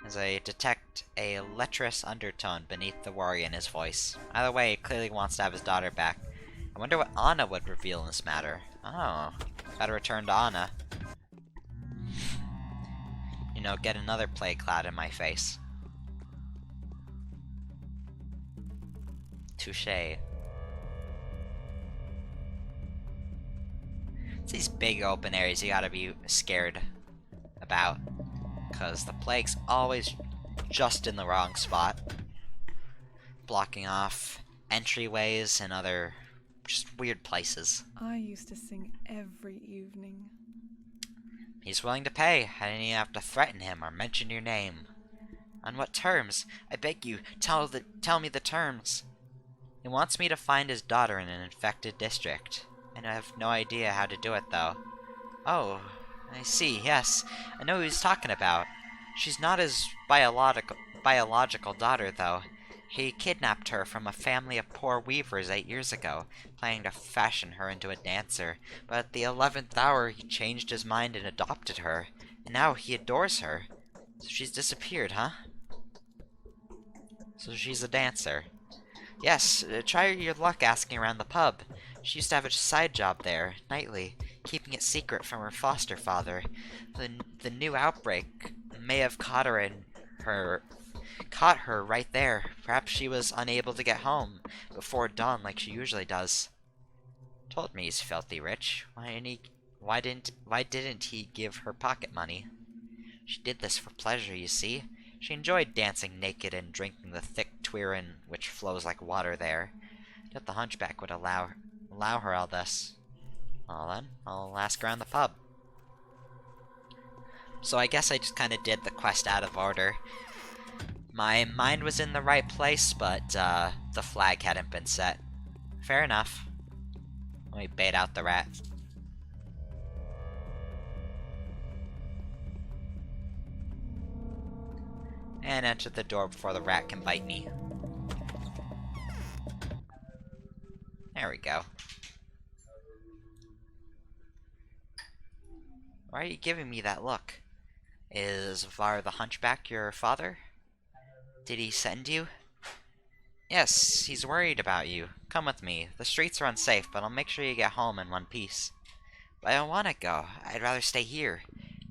As I detect a lecherous undertone beneath the worry in his voice. Either way, he clearly wants to have his daughter back. I wonder what Anna would reveal in this matter. Oh, gotta return to Anna. You know, get another plague cloud in my face. Touché. It's these big open areas you gotta be scared about. Because the plague's always just in the wrong spot. Blocking off entryways and other just weird places. I used to sing every evening. He's willing to pay. I didn't even have to threaten him or mention your name. On what terms? I beg you, tell me the terms. He wants me to find his daughter in an infected district. And I have no idea how to do it, though. Oh, I see, yes. I know who he's talking about. She's not his biological daughter, though. He kidnapped her from a family of poor weavers 8 years ago, planning to fashion her into a dancer. But at the 11th hour, he changed his mind and adopted her. And now he adores her. So she's disappeared, huh? So she's a dancer. Yes, try your luck asking around the pub. She used to have a side job there, nightly, keeping it secret from her foster father. The new outbreak may have caught her right there. Perhaps she was unable to get home before dawn like she usually does. Told me he's filthy rich. Why didn't he give her pocket money? She did this for pleasure, you see. She enjoyed dancing naked and drinking the thick Twirin which flows like water there. Yet the hunchback would allow her all this. Well then, I'll ask around the pub. So I guess I just kind of did the quest out of order. My mind was in the right place, but the flag hadn't been set. Fair enough. Let me bait out the rat. And enter the door before the rat can bite me. There we go. Why are you giving me that look? Is Var the Hunchback your father? Did he send you? Yes, he's worried about you. Come with me. The streets are unsafe, but I'll make sure you get home in one piece. But I don't want to go. I'd rather stay here.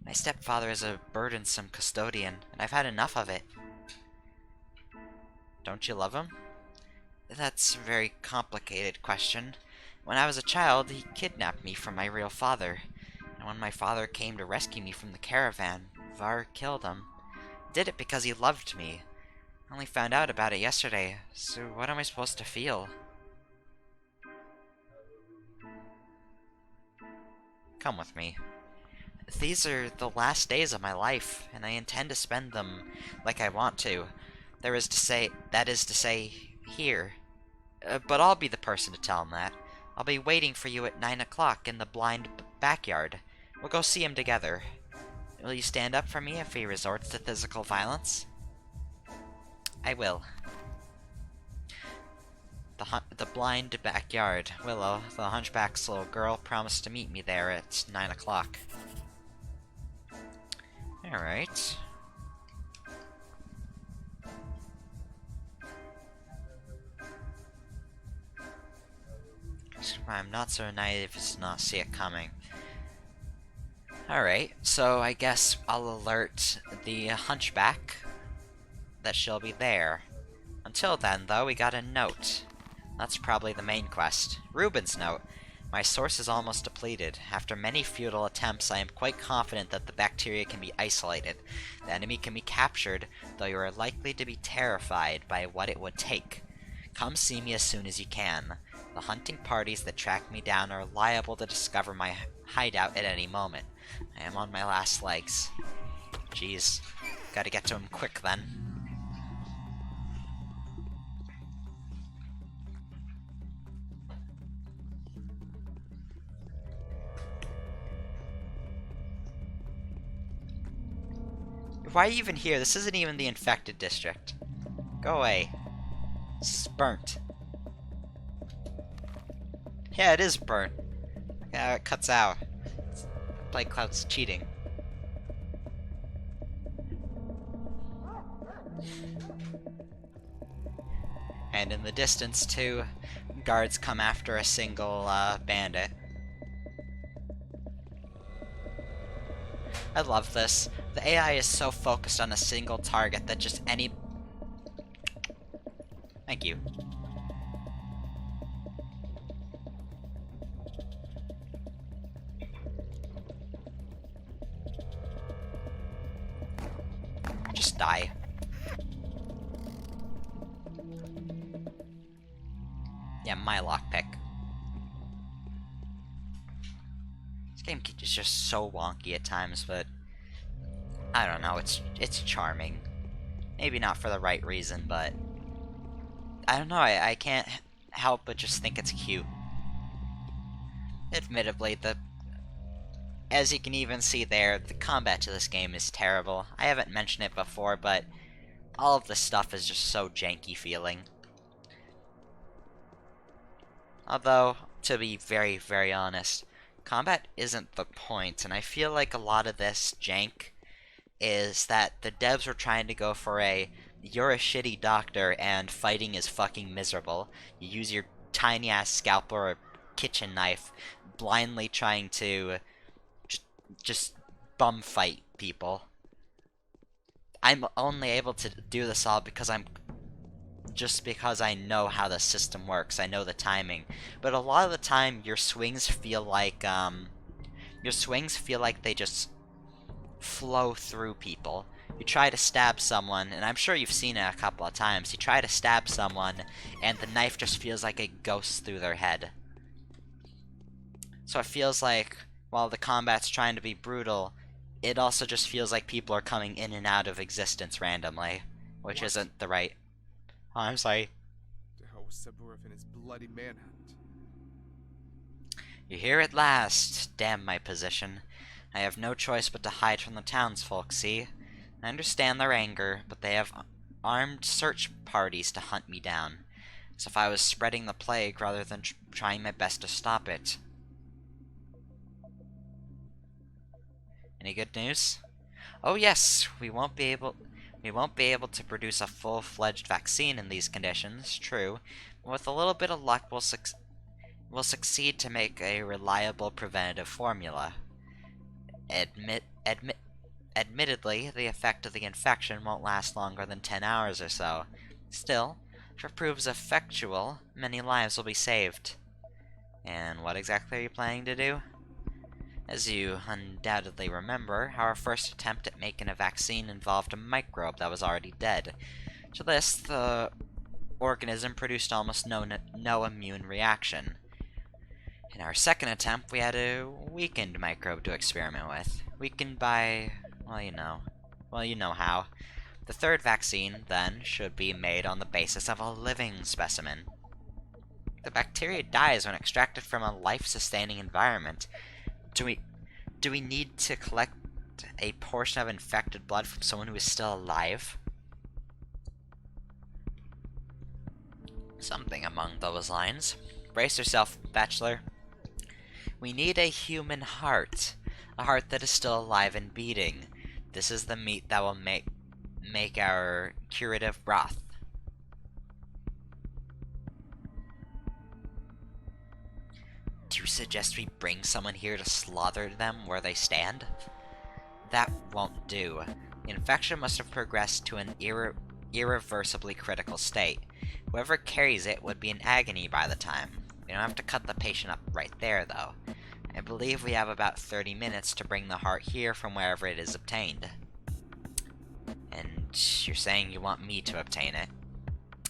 My stepfather is a burdensome custodian, and I've had enough of it. Don't you love him? That's a very complicated question. When I was a child, he kidnapped me from my real father. And when my father came to rescue me from the caravan, Var killed him. He did it because he loved me. I only found out about it yesterday, so what am I supposed to feel? Come with me. These are the last days of my life, and I intend to spend them like I want to. That is to say, here. But I'll be the person to tell him that. I'll be waiting for you at 9 o'clock in the blind backyard. We'll go see him together. Will you stand up for me if he resorts to physical violence? I will. The blind backyard. Willow, the hunchback's little girl, promised to meet me there at 9 o'clock. Alright. I'm not so naive as to not see it coming. Alright, so I guess I'll alert the hunchback that she'll be there. Until then, though, we got a note. That's probably the main quest. Ruben's note. My source is almost depleted. After many futile attempts, I am quite confident that the bacteria can be isolated. The enemy can be captured, though you are likely to be terrified by what it would take. Come see me as soon as you can. The hunting parties that track me down are liable to discover my hideout at any moment. I am on my last legs. Jeez. Gotta get to him quick, then. Why are you even here? This isn't even the infected district. Go away. It's burnt. Yeah, it is burnt. Yeah, it cuts out. Plague Cloud's cheating. And in the distance, too, guards come after a single bandit. I love this. The AI is so focused on a single target that just any... Thank you. Just die. Yeah, my lockpick. This game is just so wonky at times, but I don't know, it's charming. Maybe not for the right reason, but I don't know, I can't help but just think it's cute. Admittedly, as you can even see there, the combat to this game is terrible. I haven't mentioned it before, but all of this stuff is just so janky feeling. Although, to be very, very honest, combat isn't the point, and I feel like a lot of this jank is that the devs were trying to go for you're a shitty doctor and fighting is fucking miserable. You use your tiny ass scalpel or kitchen knife, blindly trying to just bum fight people. I'm only able to do this all because because I know how the system works. I know the timing. But a lot of the time, your swings feel like they just flow through people. You try to stab someone, and I'm sure you've seen it a couple of times. You try to stab someone, and the knife just feels like it goes through their head. So it feels like, while the combat's trying to be brutal, it also just feels like people are coming in and out of existence randomly, which isn't the right... Oh, I'm sorry. To hell with Saburov and his bloody manhunt. You're here at last. Damn my position. I have no choice but to hide from the townsfolk, see? I understand their anger, but they have armed search parties to hunt me down, as if I was spreading the plague rather than trying my best to stop it. Any good news? Oh yes, we won't be able to produce a full-fledged vaccine in these conditions, true, but with a little bit of luck we'll succeed to make a reliable preventative formula. Admittedly, the effect of the infection won't last longer than 10 hours or so. Still, if it proves effectual, many lives will be saved. And what exactly are you planning to do? As you undoubtedly remember, our first attempt at making a vaccine involved a microbe that was already dead. To this, the organism produced almost no immune reaction. In our second attempt, we had a weakened microbe to experiment with. Weakened by, well, you know how. The third vaccine, then, should be made on the basis of a living specimen. The bacteria dies when extracted from a life-sustaining environment. Do we need to collect a portion of infected blood from someone who is still alive? Something among those lines. Brace yourself, Bachelor. We need a human heart. A heart that is still alive and beating. This is the meat that will make our curative broth. Do you suggest we bring someone here to slaughter them where they stand? That won't do. The infection must have progressed to an irreversibly critical state. Whoever carries it would be in agony by the time. We don't have to cut the patient up right there, though. I believe we have about 30 minutes to bring the heart here from wherever it is obtained. And you're saying you want me to obtain it?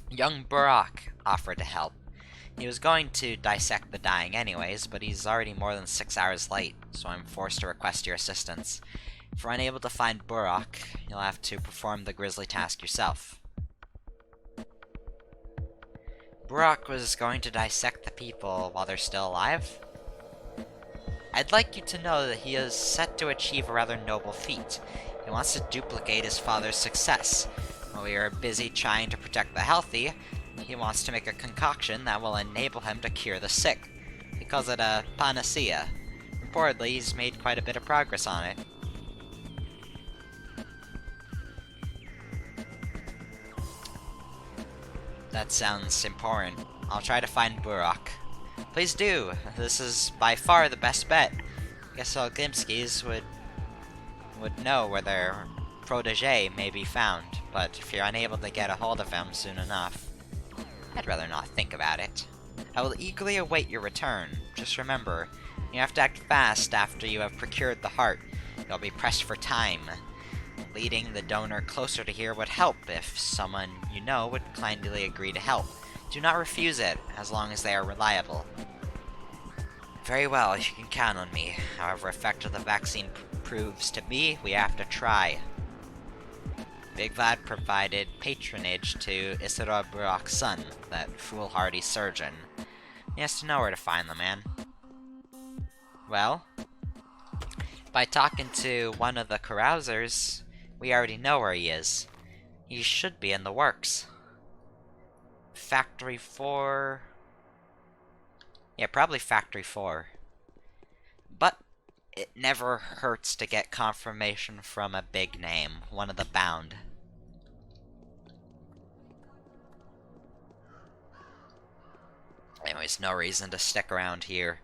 Young Burak offered to help. He was going to dissect the dying anyways, but he's already more than 6 hours late, so I'm forced to request your assistance. If we're unable to find Burak, you'll have to perform the grisly task yourself. Burak was going to dissect the people while they're still alive? I'd like you to know that he is set to achieve a rather noble feat. He wants to duplicate his father's success. While we are busy trying to protect the healthy, he wants to make a concoction that will enable him to cure the sick. He calls it a panacea. Reportedly, he's made quite a bit of progress on it. That sounds important. I'll try to find Burak. Please do! This is by far the best bet. I guess all Glimskis would know where their protege may be found, but if you're unable to get a hold of him soon enough, I'd rather not think about it. I will eagerly await your return. Just remember, you have to act fast after you have procured the heart. You'll be pressed for time. Leading the donor closer to here would help if someone you know would kindly agree to help. Do not refuse it, as long as they are reliable. Very well, you can count on me. However effective the vaccine proves to be, we have to try. Big Vlad provided patronage to Isidore Burak's son, that foolhardy surgeon. He has to know where to find the man. Well, by talking to one of the carousers, we already know where he is. He should be in the works. Factory 4... Yeah, probably Factory 4. But it never hurts to get confirmation from a big name, one of the bound. Anyways, no reason to stick around here.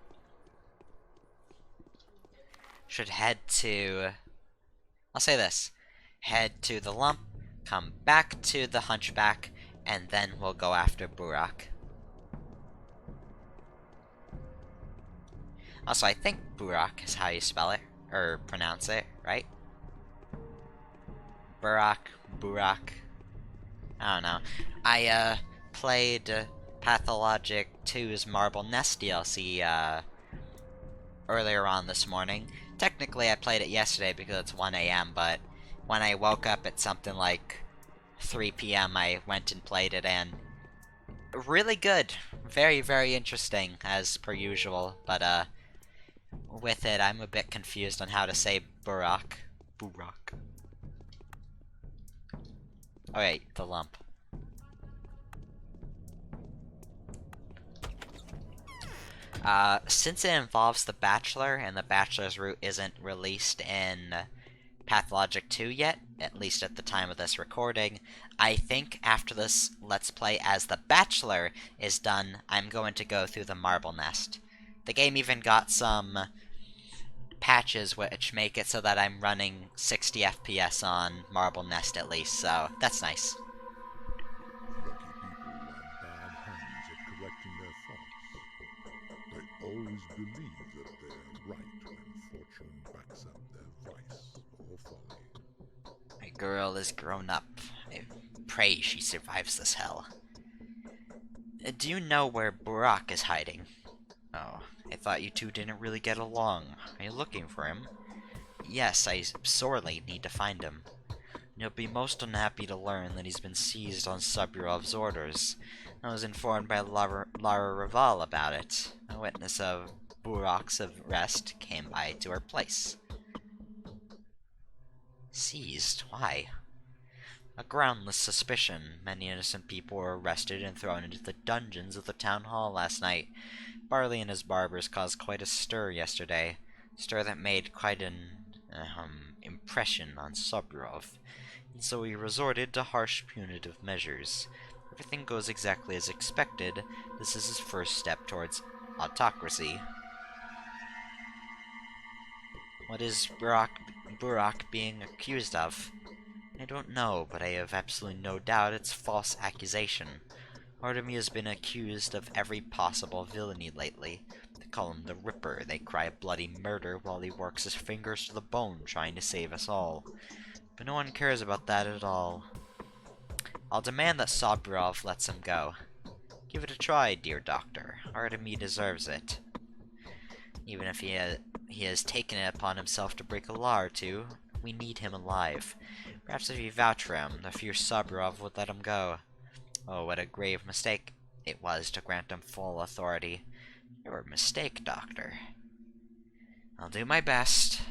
Should head to... I'll say this. Head to the lump, come back to the hunchback, and then we'll go after Burak. Also, I think Burak is how you spell it, or pronounce it, right? Burak. I don't know. I, played Pathologic 2's Marble Nest DLC, earlier on this morning. Technically, I played it yesterday because it's 1 AM, but when I woke up at something like 3 PM, I went and played it, and really good. Very, very interesting, as per usual, but, with it, I'm a bit confused on how to say Burak. Oh wait, the lump. Since it involves the Bachelor, and the Bachelor's route isn't released in Pathologic 2 yet, at least at the time of this recording, I think after this Let's Play as the Bachelor is done, I'm going to go through the Marble Nest. The game even got some patches which make it so that I'm running 60 FPS on Marble Nest at least, so that's nice. Lucky people are bad hands at correcting their thoughts. They always believe that they're right when fortune backs up their vice or folly. My girl is grown up. I pray she survives this hell. Do you know where Burak is hiding? Oh, I thought you two didn't really get along. Are you looking for him? Yes, I sorely need to find him. You'll be most unhappy to learn that he's been seized on Suburov's orders. I was informed by Lara Raval about it. A witness of Burak's arrest came by to her place. Seized? Why? A groundless suspicion. Many innocent people were arrested and thrown into the dungeons of the town hall last night. Barley and his barbers caused quite a stir yesterday. A stir that made quite an impression on Suburov. And so he resorted to harsh punitive measures. If everything goes exactly as expected, this is his first step towards autocracy. What is Burak being accused of? I don't know, but I have absolutely no doubt it's false accusation. Artemy has been accused of every possible villainy lately. They call him the Ripper, they cry bloody murder while he works his fingers to the bone trying to save us all. But no one cares about that at all. I'll demand that Sobrov lets him go. Give it a try, dear doctor. Artemy deserves it. Even if he has taken it upon himself to break a law or two, we need him alive. Perhaps if you vouch for him, the fierce Sobrov would let him go. Oh, what a grave mistake it was to grant him full authority. Your mistake, Doctor. I'll do my best.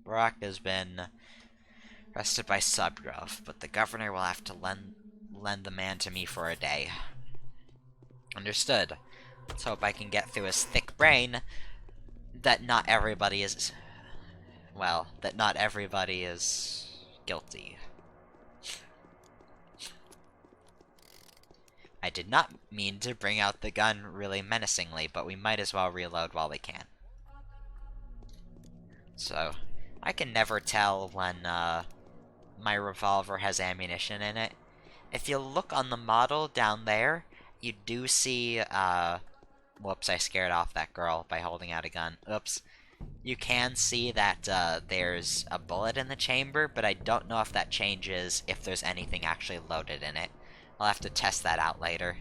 Barak has been arrested by Sobrov, but the governor will have to lend the man to me for a day. Understood. Let's hope I can get through his thick brain that not everybody is... well, that not everybody is guilty. I did not mean to bring out the gun really menacingly, but we might as well reload while we can. So, I can never tell when my revolver has ammunition in it. If you look on the model down there, you do see, whoops, I scared off that girl by holding out a gun. Oops. You can see that there's a bullet in the chamber, but I don't know if that changes if there's anything actually loaded in it. I'll have to test that out later.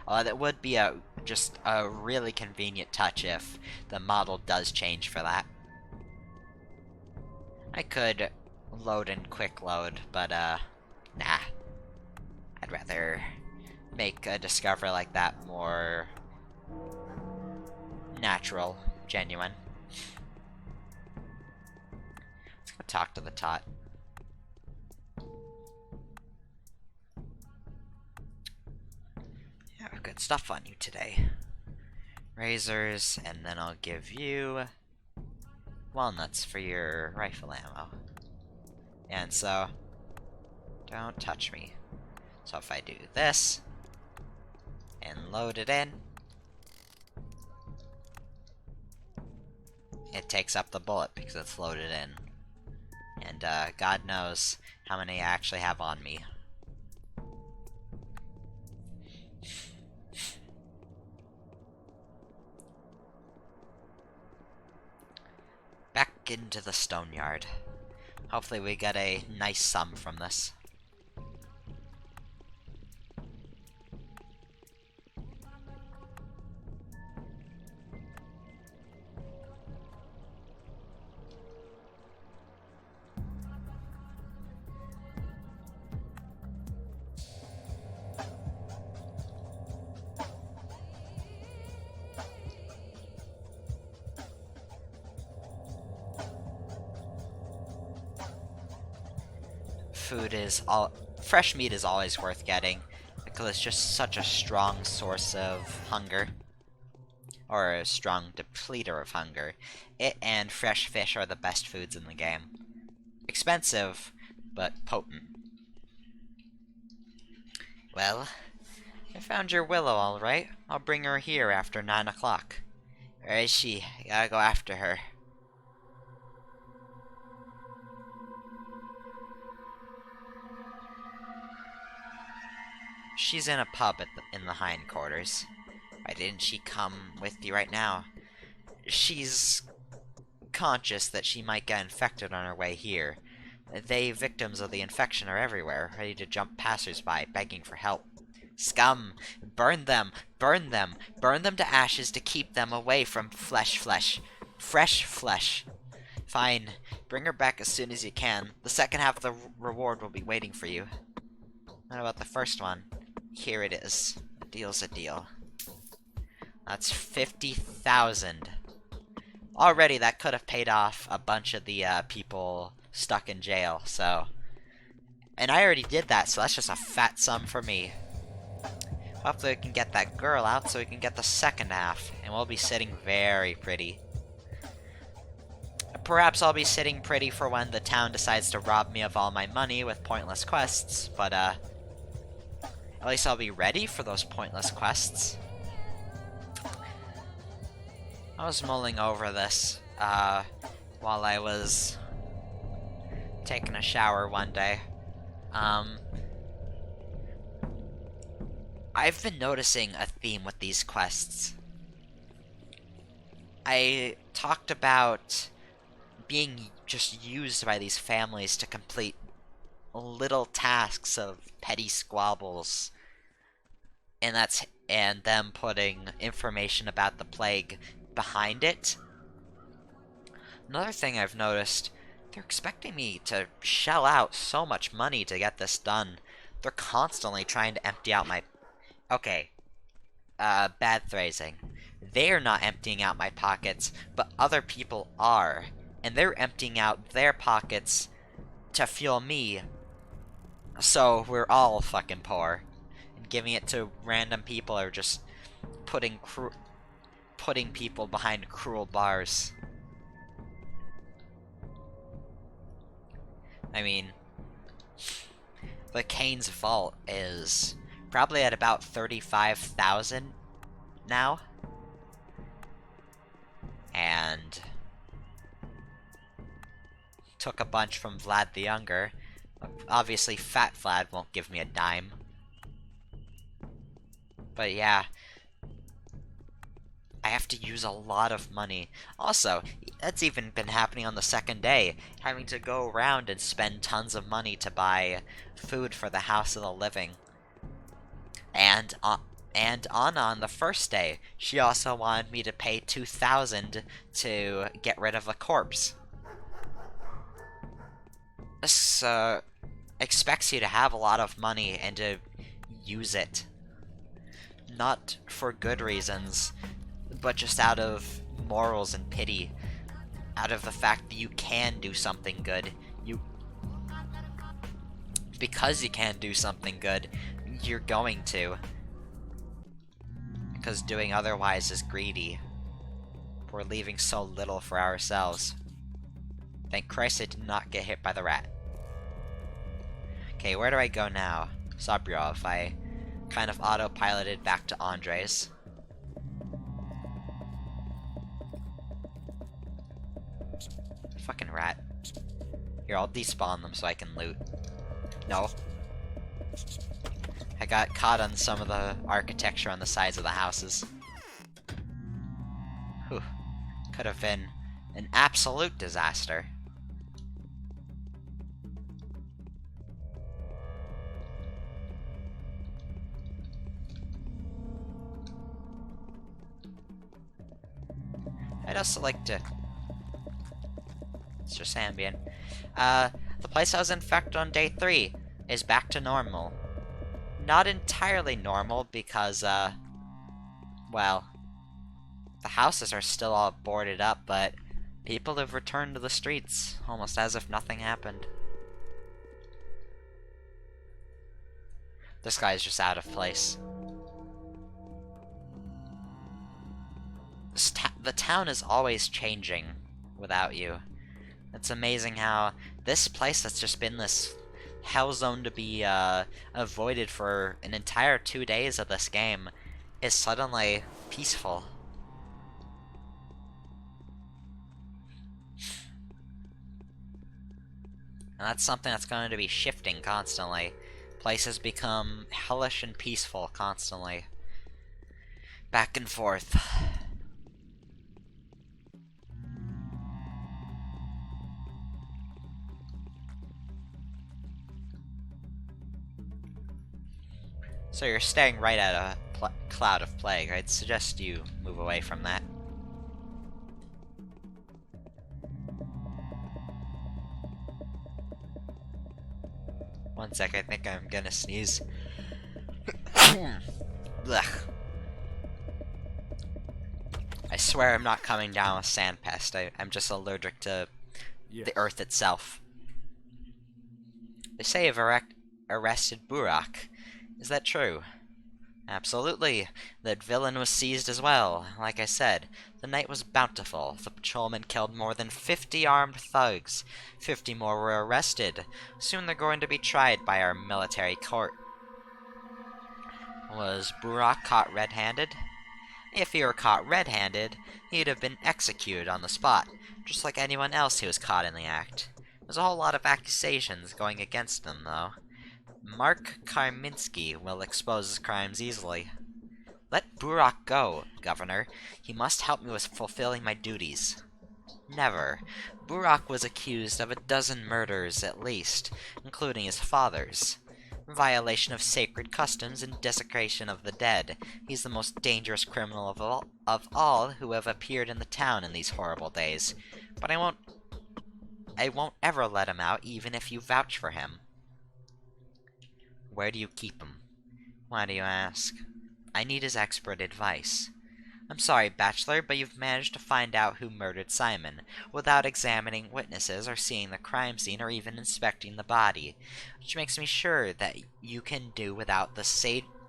That would be just a really convenient touch if the model does change for that. I could load and quick load, but nah. I'd rather make a discovery like that more natural, genuine. Let's go talk to the tot. Yeah, good stuff on you today. Razors, and then I'll give you walnuts for your rifle ammo. And so, don't touch me. So if I do this, and load it in, it takes up the bullet because it's loaded in. And God knows how many I actually have on me. Back into the stone yard. Hopefully we get a nice sum from this. Fresh meat is always worth getting, because it's just such a strong source of hunger. Or a strong depleter of hunger. It and fresh fish are the best foods in the game. Expensive, but potent. Well, I found your Willow alright. I'll bring her here after 9 o'clock. Where is she? I gotta go after her. She's in a pub in the hindquarters. Why didn't she come with you right now? She's conscious that she might get infected on her way here. They, victims of the infection, are everywhere, ready to jump passers-by, begging for help. Scum! Burn them! Burn them! Burn them to ashes to keep them away from fresh flesh. Fine. Bring her back as soon as you can. The second half of the reward will be waiting for you. What about the first one? Here it is. A deal's a deal. That's 50,000. Already, that could have paid off a bunch of the people stuck in jail, so... And I already did that, so that's just a fat sum for me. Hopefully we can get that girl out so we can get the second half, and we'll be sitting very pretty. Perhaps I'll be sitting pretty for when the town decides to rob me of all my money with pointless quests, but at least I'll be ready for those pointless quests. I was mulling over this while while I was taking a shower one day. I've been noticing a theme with these quests. I talked about being just used by these families to complete little tasks of petty squabbles, and them putting information about the plague behind it. Another thing I've noticed, they're expecting me to shell out so much money to get this done. They're constantly trying to empty out my... Okay. Bad phrasing. They're not emptying out my pockets, but other people are. And they're emptying out their pockets to fuel me. So we're all fucking poor. And giving it to random people or just putting people behind cruel bars. I mean, the Kane's vault is probably at about 35,000 now. And took a bunch from Vlad the Younger. Obviously, Fat Vlad won't give me a dime. But yeah, I have to use a lot of money. Also, that's even been happening on the second day, having to go around and spend tons of money to buy food for the House of the Living. And Anna on the first day, she also wanted me to pay 2,000 to get rid of a corpse. This expects you to have a lot of money and to use it. Not for good reasons, but just out of morals and pity. Out of the fact that you can do something good. Because you can do something good, you're going to. Because doing otherwise is greedy. We're leaving so little for ourselves. Thank Christ I did not get hit by the rat. Okay, where do I go now? Sobrov, I kind of autopiloted back to Andres. Fucking rat. Here, I'll despawn them so I can loot. No. I got caught on some of the architecture on the sides of the houses. Whew. Could have been an absolute disaster. I'd also like to... It's just ambient. The place I was infected on day 3 is back to normal. Not entirely normal because, well, the houses are still all boarded up, but people have returned to the streets, almost as if nothing happened. This guy's just out of place. The town is always changing without you. It's amazing how this place that's just been this hell zone to be avoided for an entire 2 days of this game is suddenly peaceful. And that's something that's going to be shifting constantly. Places become hellish and peaceful constantly. Back and forth. So you're staring right at a cloud of plague. I'd suggest you move away from that. One sec, I think I'm gonna sneeze. Blech. I swear I'm not coming down with sandpest. I'm just allergic to the earth itself. They say you've arrested Burak. Is that true? Absolutely. That villain was seized as well. Like I said, the night was bountiful. The patrolmen killed more than 50 armed thugs. 50 more were arrested. Soon they're going to be tried by our military court. Was Burak caught red-handed? If he were caught red-handed, he'd have been executed on the spot, just like anyone else who was caught in the act. There's a whole lot of accusations going against him, though. Mark Karminski will expose his crimes easily. Let Burak go, Governor. He must help me with fulfilling my duties. Never. Burak was accused of 12 murders at least, including his father's. Violation of sacred customs and desecration of the dead. He's the most dangerous criminal of all who have appeared in the town in these horrible days. But I won't ever let him out, even if you vouch for him. Where do you keep him? Why do you ask? I need his expert advice. I'm sorry, Bachelor, but you've managed to find out who murdered Simon, without examining witnesses or seeing the crime scene or even inspecting the body, which makes me sure that you can do without the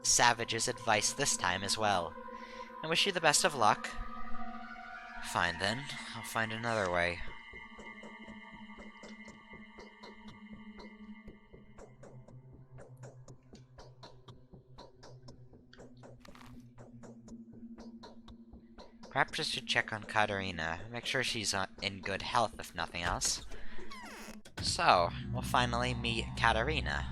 savage's advice this time as well. I wish you the best of luck. Fine then, I'll find another way. Perhaps I should check on Katerina, make sure she's in good health if nothing else. So, we'll finally meet Katerina.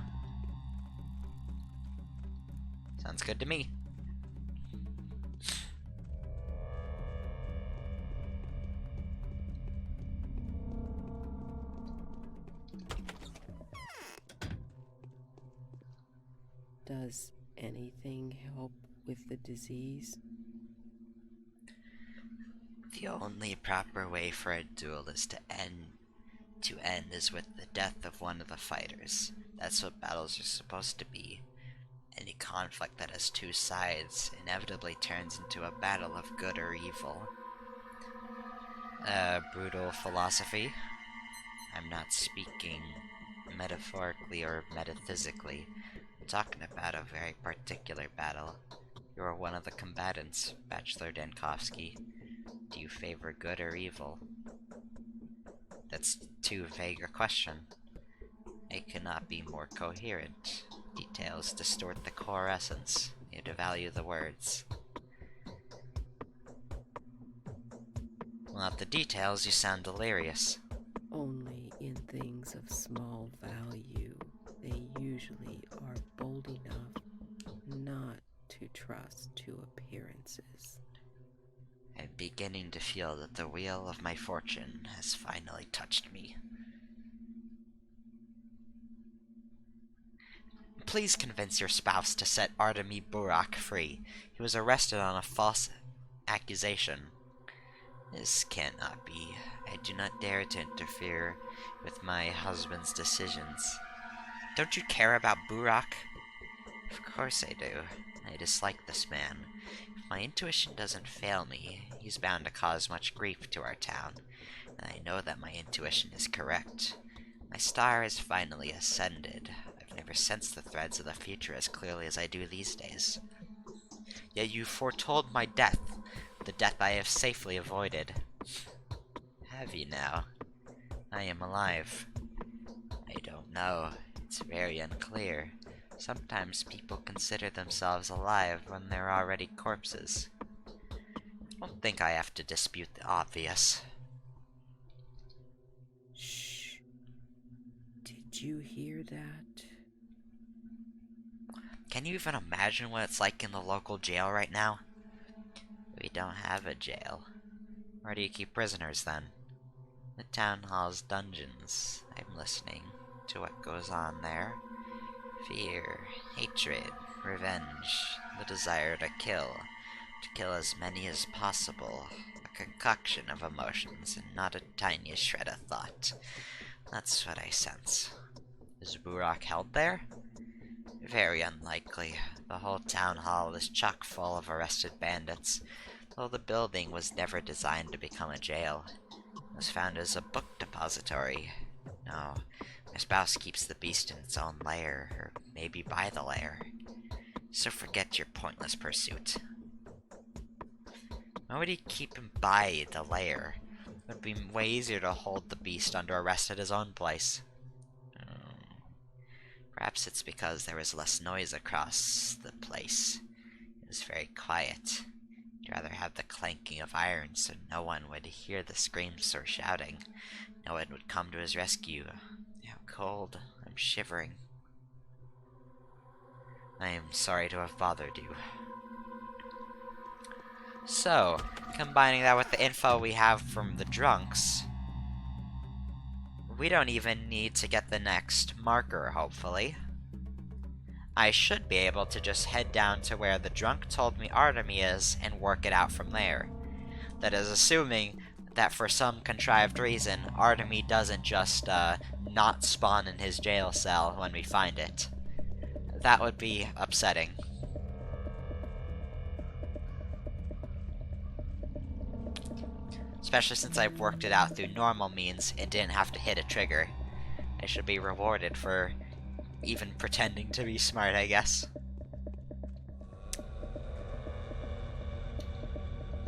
Sounds good to me. Does anything help with the disease? The only proper way for a duel is to end is with the death of one of the fighters. That's what battles are supposed to be. Any conflict that has two sides inevitably turns into a battle of good or evil. Brutal philosophy. I'm not speaking metaphorically or metaphysically. I'm talking about a very particular battle. You are one of the combatants, Bachelor Dankovsky. Do you favor good or evil? That's too vague a question. It cannot be more coherent. Details distort the core essence. You devalue the words. Without the details, you sound delirious. Only in things of small value, they usually are bold enough not to trust to appearances. I'm beginning to feel that the wheel of my fortune has finally touched me. Please convince your spouse to set Artemy Burak free. He was arrested on a false accusation. This cannot be. I do not dare to interfere with my husband's decisions. Don't you care about Burak? Of course I do. I dislike this man. If my intuition doesn't fail me, he's bound to cause much grief to our town, and I know that my intuition is correct. My star has finally ascended. I've never sensed the threads of the future as clearly as I do these days. Yet you foretold my death, the death I have safely avoided. Have you now? I am alive. I don't know. It's very unclear. Sometimes people consider themselves alive when they're already corpses. I don't think I have to dispute the obvious. Shh. Did you hear that? Can you even imagine what it's like in the local jail right now? We don't have a jail. Where do you keep prisoners then? The town hall's dungeons. I'm listening to what goes on there. Fear, hatred, revenge, the desire to kill as many as possible. A concoction of emotions and not a tiniest shred of thought. That's what I sense. Is Burak held there? Very unlikely. The whole town hall is chock full of arrested bandits, though the building was never designed to become a jail. It was found as a book depository. No, my spouse keeps the beast in its own lair, or maybe by the lair. So forget your pointless pursuit. Why would he keep him by the lair? It would be way easier to hold the beast under arrest at his own place. Perhaps it's because there was less noise across the place. It was very quiet. I'd rather have the clanking of iron so no one would hear the screams or shouting. No one would come to his rescue. How cold. I'm shivering. I am sorry to have bothered you. So, combining that with the info we have from the drunks, we don't even need to get the next marker, hopefully. I should be able to just head down to where the drunk told me Artemy is and work it out from there. That is assuming that for some contrived reason, Artemy doesn't just not spawn in his jail cell when we find it. That would be upsetting. Especially since I've worked it out through normal means and didn't have to hit a trigger. I should be rewarded for even pretending to be smart, I guess.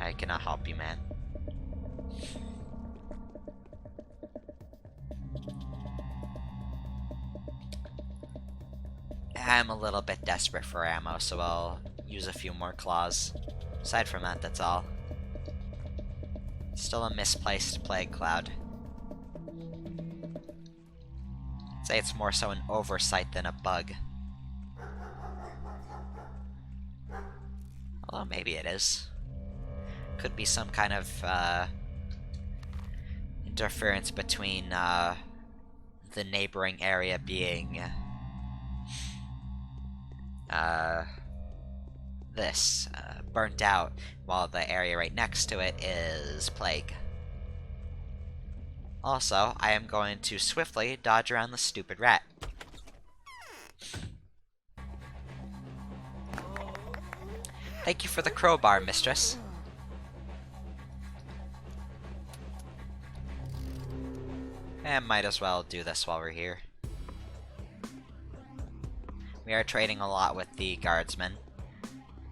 I cannot help you, man. I'm a little bit desperate for ammo, so I'll use a few more claws. Aside from that, that's all. Still a misplaced plague cloud. I'd say it's more so an oversight than a bug. Although maybe it is. Could be some kind of interference between the neighboring area being burnt out, while the area right next to it is plague. Also, I am going to swiftly dodge around the stupid rat. Thank you for the crowbar, mistress. And might as well do this while we're here. We are trading a lot with the guardsmen.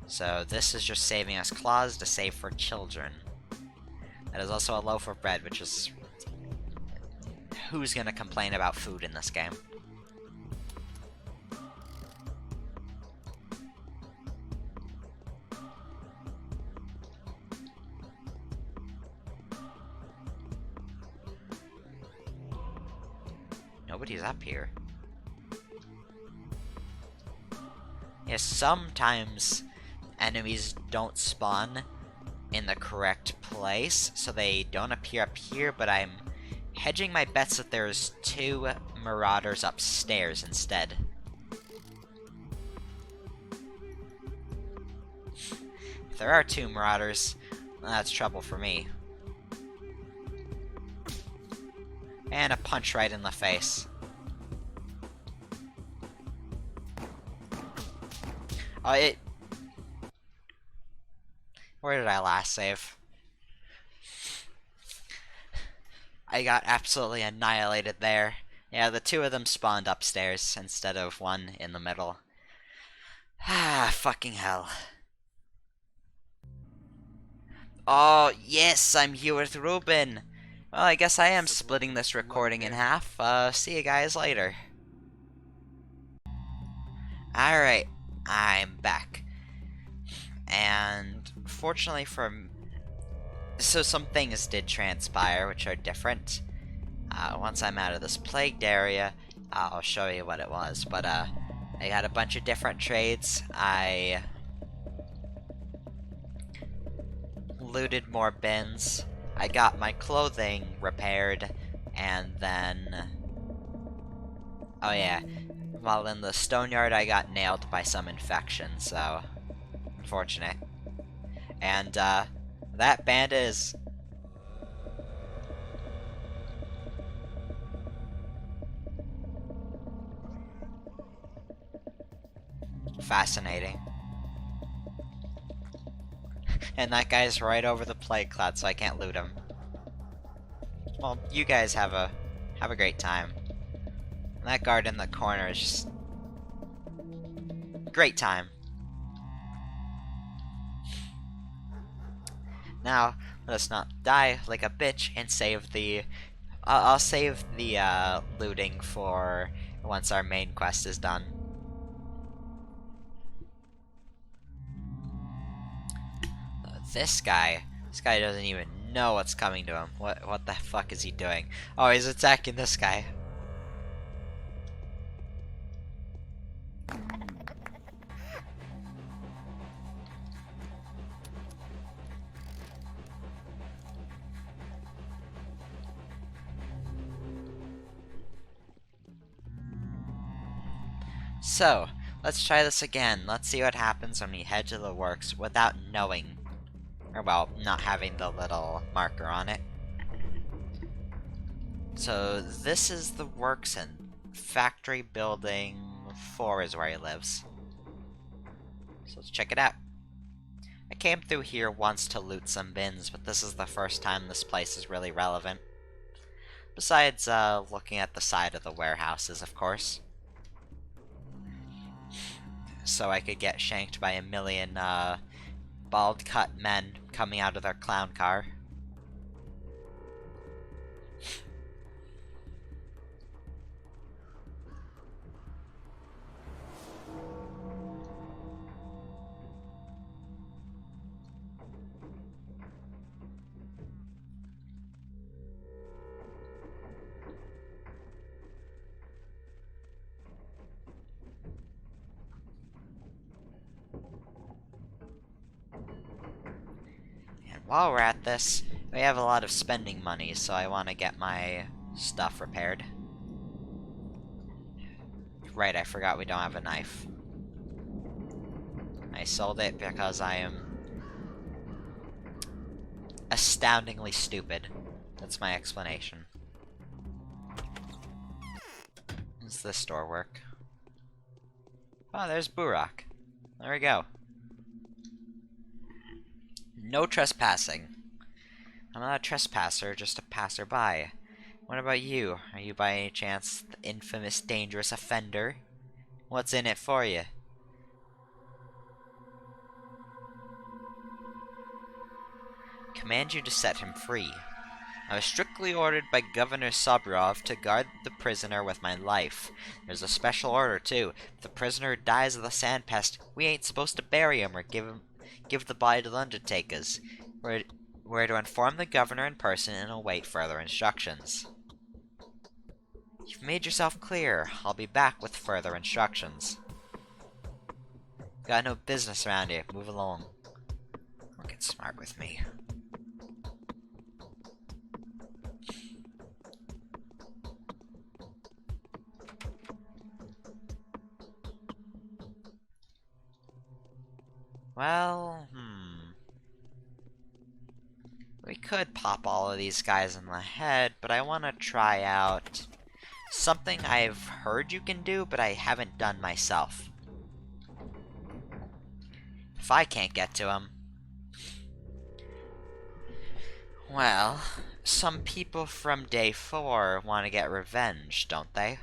So this is just saving us claws to save for children. That is also a loaf of bread, which is... Who's gonna complain about food in this game? Nobody's up here. Yeah, sometimes enemies don't spawn in the correct place, so they don't appear up here, but I'm hedging my bets that there's 2 marauders upstairs instead. If there are 2 marauders, well, that's trouble for me. And a punch right in the face. Oh, where did I last save? I got absolutely annihilated there. Yeah, the 2 of them spawned upstairs instead of 1 in the middle. Ah, fucking hell. Oh, yes, I'm here with Ruben. Well, I guess I am splitting this recording in half. See you guys later. Alright, I'm back. And fortunately for... So some things did transpire, which are different. Once I'm out of this plagued area, I'll show you what it was. But, I got a bunch of different trades. I looted more bins. I got my clothing repaired, and then... Oh yeah, while in the stone yard I got nailed by some infection, so... Unfortunate. And, that bandit is... fascinating. And that guy's right over the plague cloud, so I can't loot him. Well, you guys have a great time. And that guard in the corner is just... great time. Now, let us not die like a bitch and save the... I'll save the looting for once our main quest is done. This guy doesn't even know what's coming to him. What the fuck is he doing? Oh, he's attacking this guy. So, let's try this again. Let's see what happens when we head to the works without knowing. Or, well, not having the little marker on it. So, this is the works, and factory building 4 is where he lives. So, let's check it out. I came through here once to loot some bins, but this is the first time this place is really relevant. Besides, looking at the side of the warehouses, of course. So I could get shanked by a million, bald-cut men coming out of their clown car. While we're at this, we have a lot of spending money, so I want to get my stuff repaired. Right, I forgot we don't have a knife. I sold it because I am astoundingly stupid. That's my explanation. Does this store work? Oh, there's Burok. There we go. No trespassing. I'm not a trespasser, just a passerby. What about you? Are you by any chance the infamous dangerous offender? What's in it for you? Command you to set him free. I was strictly ordered by Governor Sobrov to guard the prisoner with my life. There's a special order, too. If the prisoner dies of the sand pest, we ain't supposed to bury him or give the body to the undertakers. We're to inform the governor in person and await further instructions. You've made yourself clear. I'll be back with further instructions. Got no business around here. Move along. Don't get smart with me. Well, we could pop all of these guys in the head, but I want to try out something I've heard you can do, but I haven't done myself. If I can't get to him... Well, some people from day 4 want to get revenge, don't they?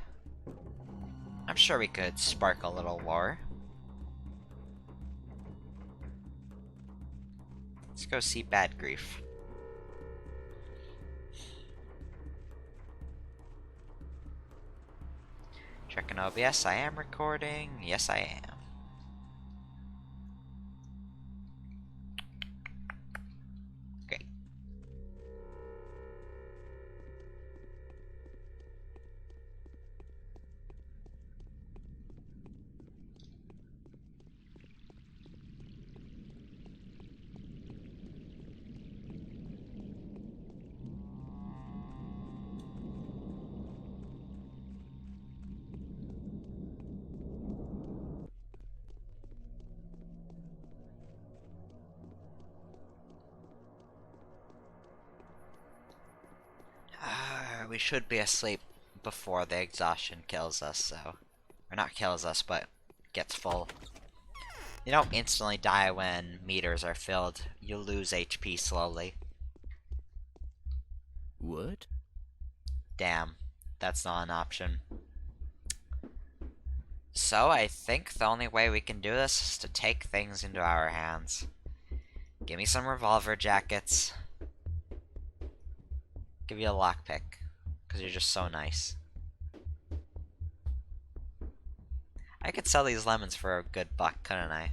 I'm sure we could spark a little war. Let's go see Bad Grief. Checking OBS, I am recording. Yes, I am. Great. We should be asleep before the exhaustion kills us, so... Or not kills us, but gets full. You don't instantly die when meters are filled. You lose HP slowly. What? Damn, that's not an option. So I think the only way we can do this is to take things into our hands. Give me some revolver jackets. Give you a lockpick, because you're just so nice. I could sell these lemons for a good buck, couldn't I?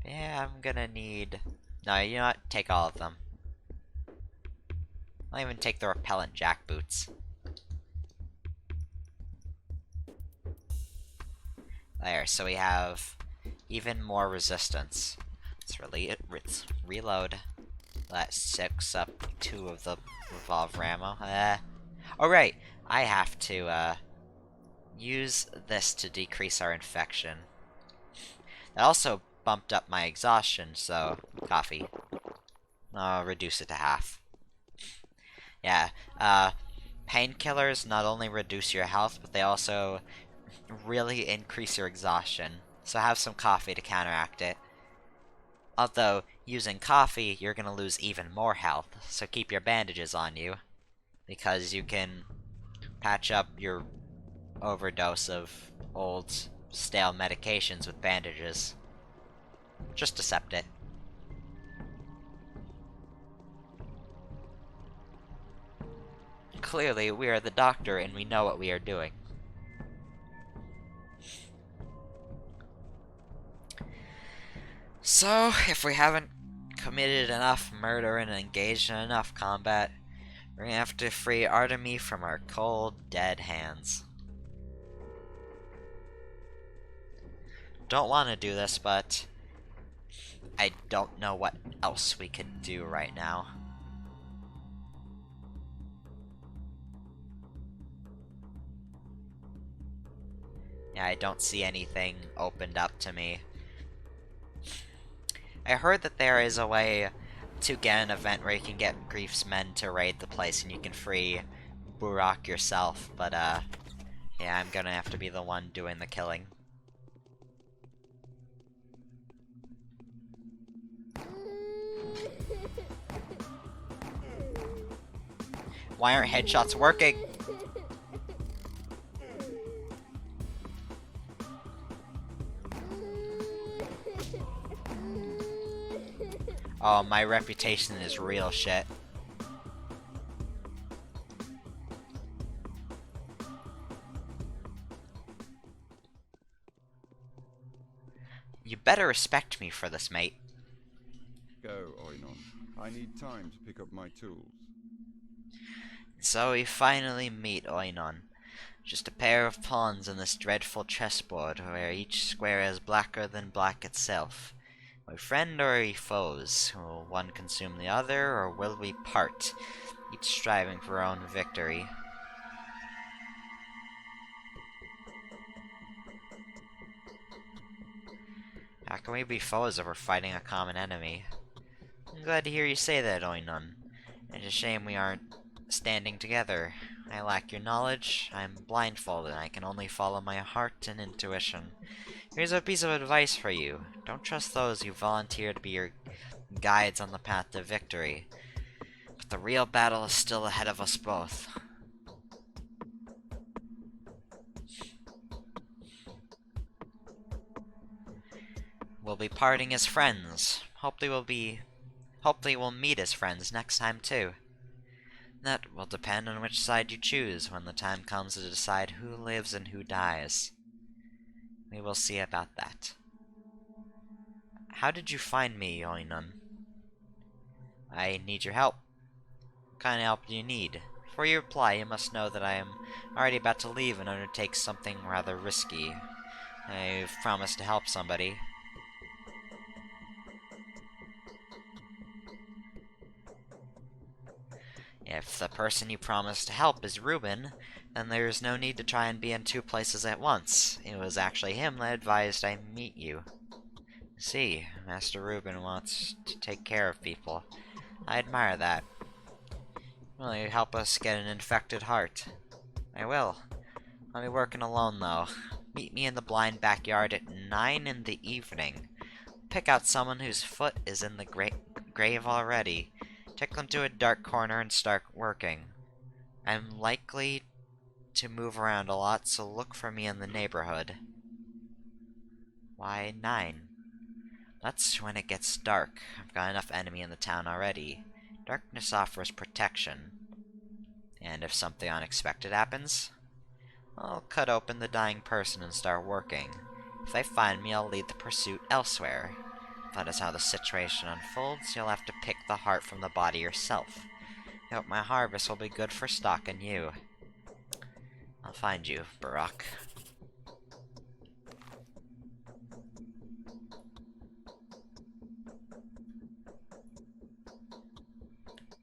Yeah, I'm gonna need No, you know what? Take all of them. I'll even take the repellent jackboots. There, so we have even more resistance. Let's reload. That soaks up 2 of the revolver ammo. Oh right, I have to use this to decrease our infection. That also bumped up my exhaustion, so coffee. I'll reduce it to half. Yeah, painkillers not only reduce your health, but they also really increase your exhaustion. So have some coffee to counteract it. Although, using coffee, you're gonna lose even more health, so keep your bandages on you. Because you can patch up your overdose of old, stale medications with bandages. Just accept it. Clearly, we are the doctor and we know what we are doing. So, if we haven't committed enough murder and engaged in enough combat, we're gonna have to free Artemy from our cold, dead hands. Don't want to do this, but I don't know what else we could do right now. Yeah, I don't see anything opened up to me. I heard that there is a way to get an event where you can get Grief's men to raid the place and you can free Burak yourself, but yeah, I'm gonna have to be the one doing the killing. Why aren't headshots working? Oh, my reputation is real shit. You better respect me for this, mate. Go, Oinon. I need time to pick up my tools. So we finally meet Oinon. Just a pair of pawns on this dreadful chessboard, where each square is blacker than black itself. Are we friend or are we foes? Will one consume the other, or will we part, each striving for our own victory? How can we be foes if we're fighting a common enemy? I'm glad to hear you say that, Oinon. It's a shame we aren't standing together. I lack your knowledge, I'm blindfolded, and I can only follow my heart and intuition. Here's a piece of advice for you. Don't trust those who volunteer to be your guides on the path to victory. But the real battle is still ahead of us both. We'll be parting as friends. Hopefully we'll meet as friends next time too. That will depend on which side you choose when the time comes to decide who lives and who dies. We will see about that. How did you find me, Oinon? I need your help. What kind of help do you need? Before you reply, you must know that I am already about to leave and undertake something rather risky. I've promised to help somebody. If the person you promised to help is Reuben, then there's no need to try and be in 2 places at once. It was actually him that advised I meet you. See, Master Reuben wants to take care of people. I admire that. Will you help us get an infected heart? I will. I'll be working alone, though. Meet me in the blind backyard at 9 in the evening. Pick out someone whose foot is in the grave already. Take them to a dark corner and start working. I'm likely to move around a lot, so look for me in the neighborhood. Why 9? That's when it gets dark. I've got enough enemy in the town already. Darkness offers protection. And if something unexpected happens, I'll cut open the dying person and start working. If they find me, I'll lead the pursuit elsewhere. If that is how the situation unfolds. You'll have to pick the heart from the body yourself. I hope my harvest will be good for stalking you. I'll find you, Barack.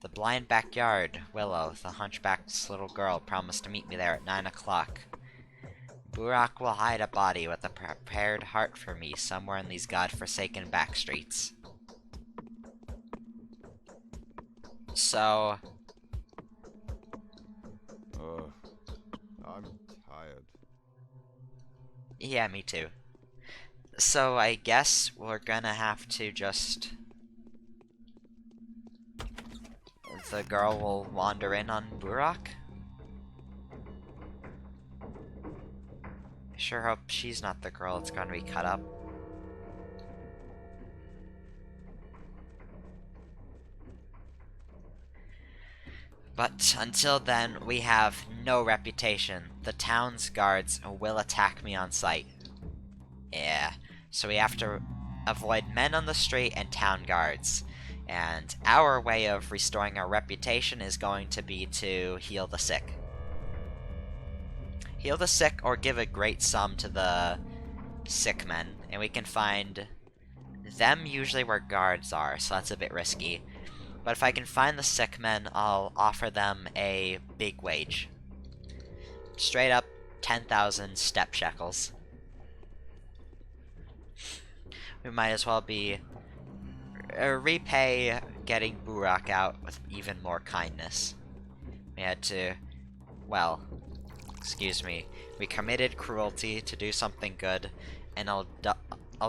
The blind backyard. Willow, the hunchback's little girl, promised to meet me there at 9 o'clock. Burak will hide a body with a prepared heart for me somewhere in these godforsaken back streets. So... I'm tired. yeah, me too. So I guess we're gonna have to just... the girl will wander in on Burak? I sure hope she's not the girl that's gonna be cut up. But until then, we have no reputation. The town's guards will attack me on sight. Yeah, so we have to avoid men on the street and town guards. And our way of restoring our reputation is going to be to heal the sick. Heal the sick or give a great sum to the sick men. And we can find them usually where guards are, so that's a bit risky. But if I can find the sick men, I'll offer them a big wage. Straight up 10,000 step shekels. We might as well be repay getting Burak out with even more kindness. We had to, well, excuse me, we committed cruelty to do something good, and I'll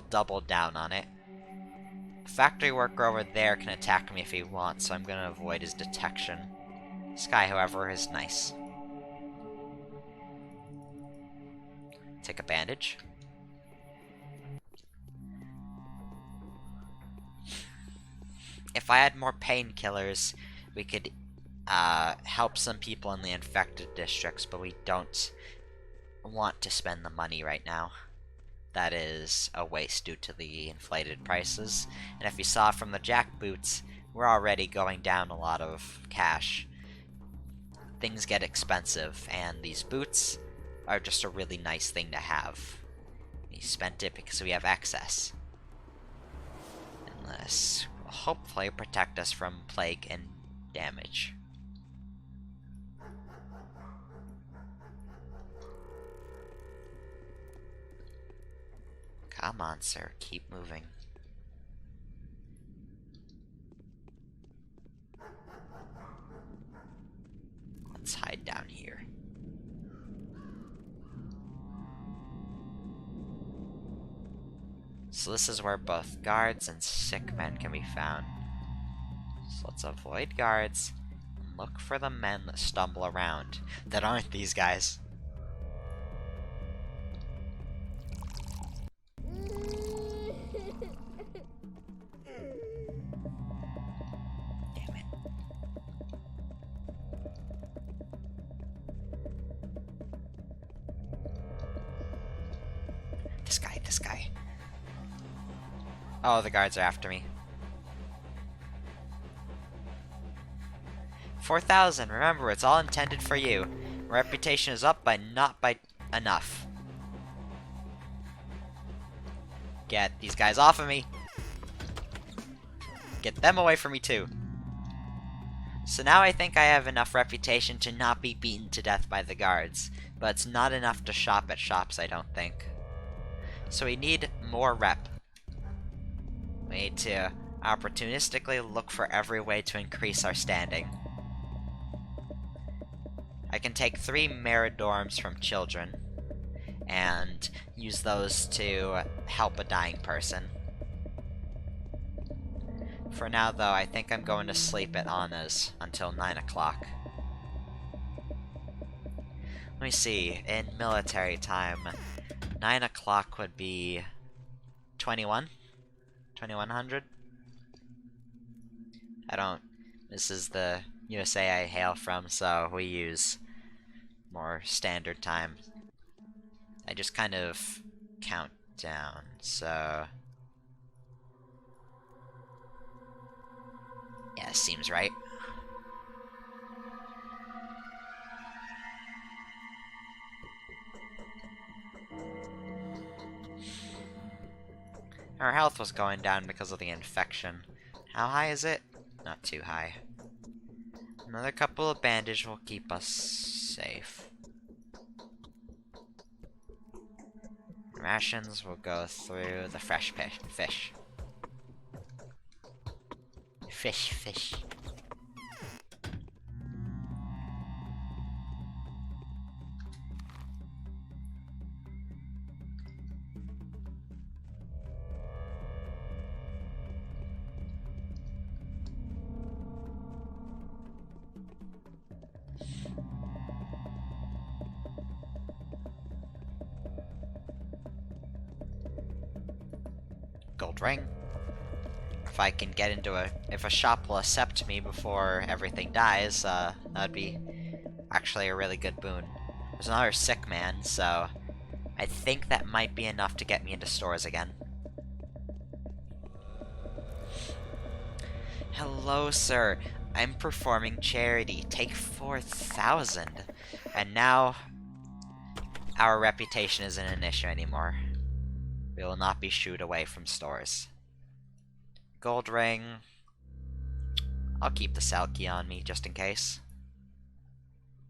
double down on it. The factory worker over there can attack me if he wants, so I'm gonna avoid his detection. This guy, however, is nice. Take a bandage. If I had more painkillers, we could help some people in the infected districts, but we don't want to spend the money right now. That is a waste due to the inflated prices. And if you saw from the jackboots, we're already going down a lot of cash. Things get expensive, and these boots are just a really nice thing to have. We spent it because we have excess. And this will hopefully protect us from plague and damage. Come on, sir. Keep moving. Let's hide down here. So this is where both guards and sick men can be found. So let's avoid guards and look for the men that stumble around that aren't these guys. Damn it. This guy. Oh, the guards are after me. 4,000. Remember, it's all intended for you. My reputation is up by not by enough. Get these guys off of me. Get them away from me too. So now I think I have enough reputation to not be beaten to death by the guards. But it's not enough to shop at shops, I don't think. So we need more rep. We need to opportunistically look for every way to increase our standing. I can take 3 Meridorms from children and use those to help a dying person. For now, though, I think I'm going to sleep at Anna's until 9 o'clock. Let me see, in military time, 9 o'clock would be 2100? This is the USA I hail from, so we use more standard time. I just kind of count down, so Yeah, seems right. Our health was going down because of the infection. How high is it? Not too high. Another couple of bandages will keep us safe. Rations will go through the fresh fish. Fish. Gold ring. If I can get into if a shop will accept me before everything dies, that'd be actually a really good boon. There's another sick man, so I think that might be enough to get me into stores again. Hello, sir. I'm performing charity. Take 4,000. And now, our reputation isn't an issue anymore. We will not be shooed away from stores. Gold ring. I'll keep the Selkie on me, just in case.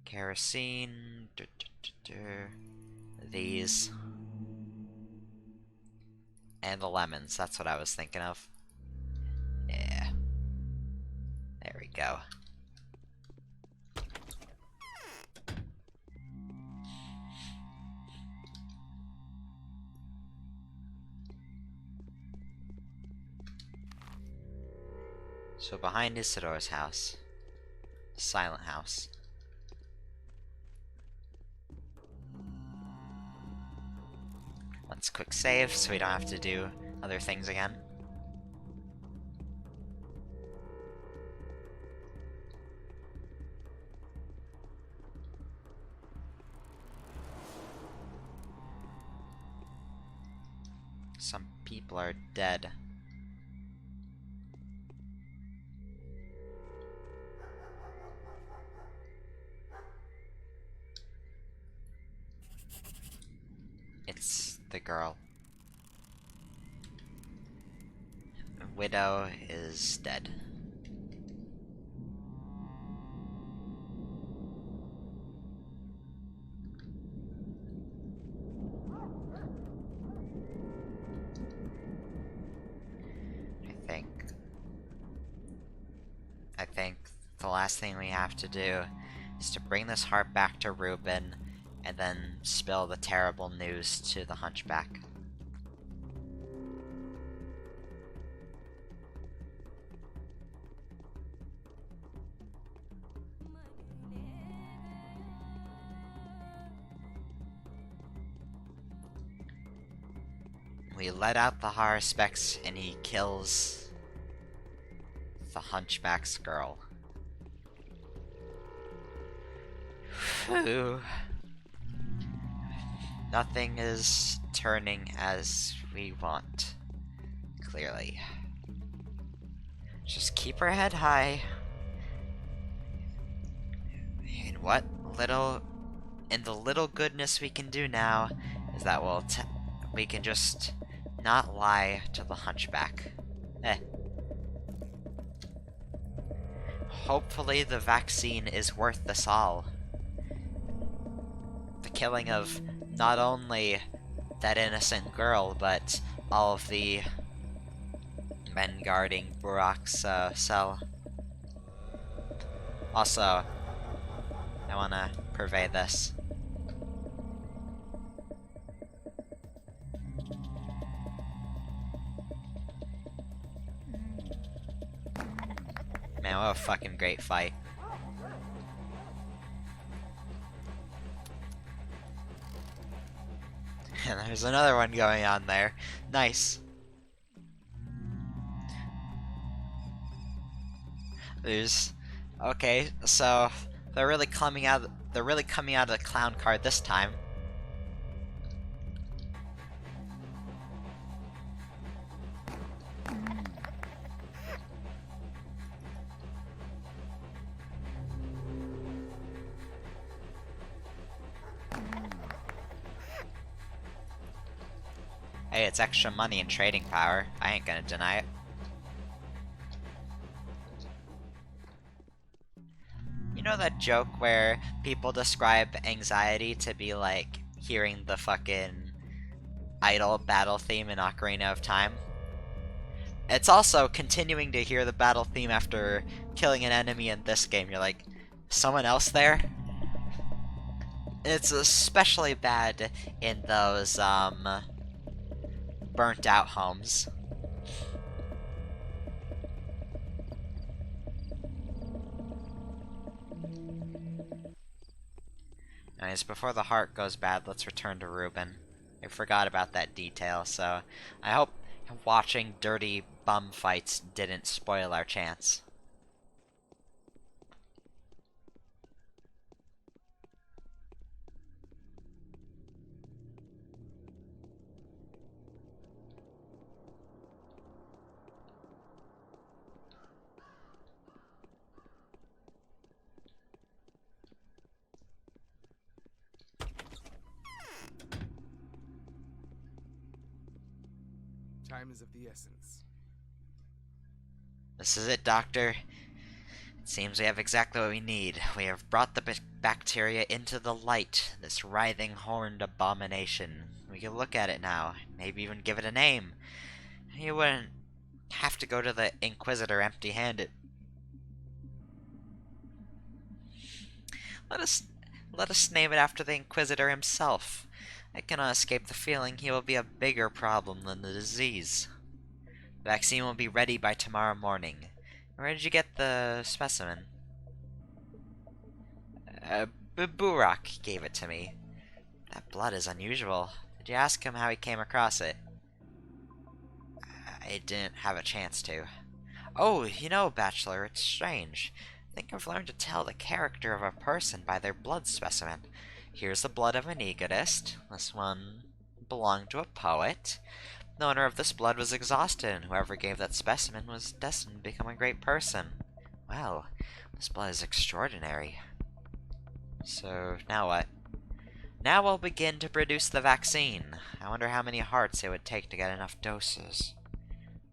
Kerosene. These. And the lemons, that's what I was thinking of. Yeah. There we go. So behind Isidore's house. Silent house. Let's quick save so we don't have to do other things again. Some people are dead. It's the girl. Widow is dead. I think the last thing we have to do is to bring this heart back to Reuben and then spill the terrible news to the Hunchback. We let out the Haruspecs and he kills the Hunchback's girl. Phew. Nothing is turning as we want, clearly. Just keep our head high. And the little goodness we can do now is that we can just not lie to the Hunchback. Hopefully the vaccine is worth this all. The killing of not only that innocent girl, but all of the men guarding Burak's cell. Also, I wanna purvey this. Man, what a fucking great fight. And there's another one going on there. Nice. Okay, so they're really coming out of the clown card this time. Hey, it's extra money and trading power. I ain't gonna deny it. You know that joke where people describe anxiety to be like hearing the fucking idle battle theme in Ocarina of Time? It's also continuing to hear the battle theme after killing an enemy in this game. You're like, someone else there? It's especially bad in those, burnt out homes. Anyways, before the heart goes bad, let's return to Ruben. I forgot about that detail, so I hope watching dirty bum fights didn't spoil our chance. Time is of the essence. This is it, Doctor. It seems we have exactly what we need. We have brought the bacteria into the light, this writhing horned abomination. We can look at it now, maybe even give it a name. You wouldn't have to go to the Inquisitor empty-handed. Let us name it after the Inquisitor himself. I cannot escape the feeling he will be a bigger problem than the disease. The vaccine will be ready by tomorrow morning. Where did you get the specimen? Burak gave it to me. That blood is unusual. Did you ask him how he came across it? I didn't have a chance to. Oh, you know, Bachelor, it's strange. I think I've learned to tell the character of a person by their blood specimen. Here's the blood of an egotist. This one belonged to a poet. The owner of this blood was exhausted, and whoever gave that specimen was destined to become a great person. Well, this blood is extraordinary. So, now what? Now we'll begin to produce the vaccine. I wonder how many hearts it would take to get enough doses.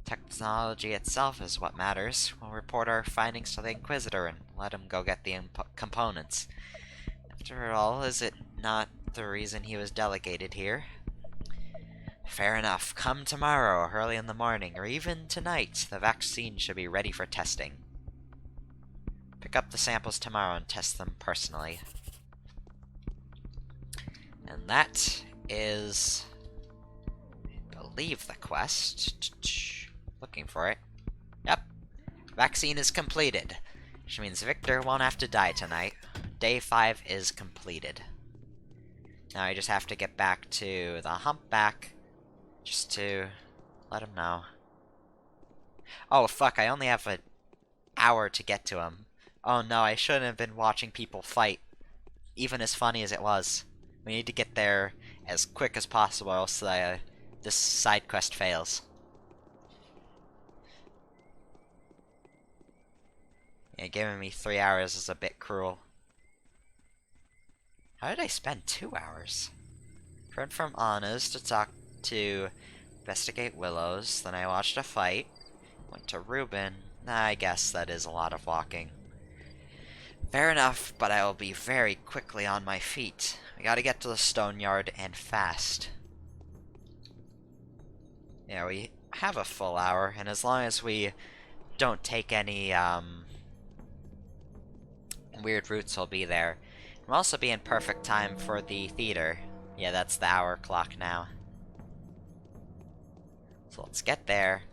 Technology itself is what matters. We'll report our findings to the Inquisitor and let him go get the components. After all, is it not the reason he was delegated here? Fair enough. Come tomorrow, early in the morning, or even tonight. The vaccine should be ready for testing. Pick up the samples tomorrow and test them personally. And that is, I believe, the quest. Looking for it. Yep. Vaccine is completed. Which means Victor won't have to die tonight. Day 5 is completed. Now I just have to get back to the humpback. Just to let him know. Oh, fuck, I only have an hour to get to him. Oh no, I shouldn't have been watching people fight. Even as funny as it was. We need to get there as quick as possible, or else this side quest fails. Yeah, giving me 3 hours is a bit cruel. How did I spend 2 hours? Turned from Anna's to talk to investigate Willows, then I watched a fight, went to Ruben. I guess that is a lot of walking. Fair enough, but I will be very quickly on my feet. We gotta get to the stone yard and fast. Yeah, we have a full hour, and as long as we don't take any weird routes, we'll be there. We'll also be in perfect time for the theater. Yeah, that's the hour clock now. So let's get there.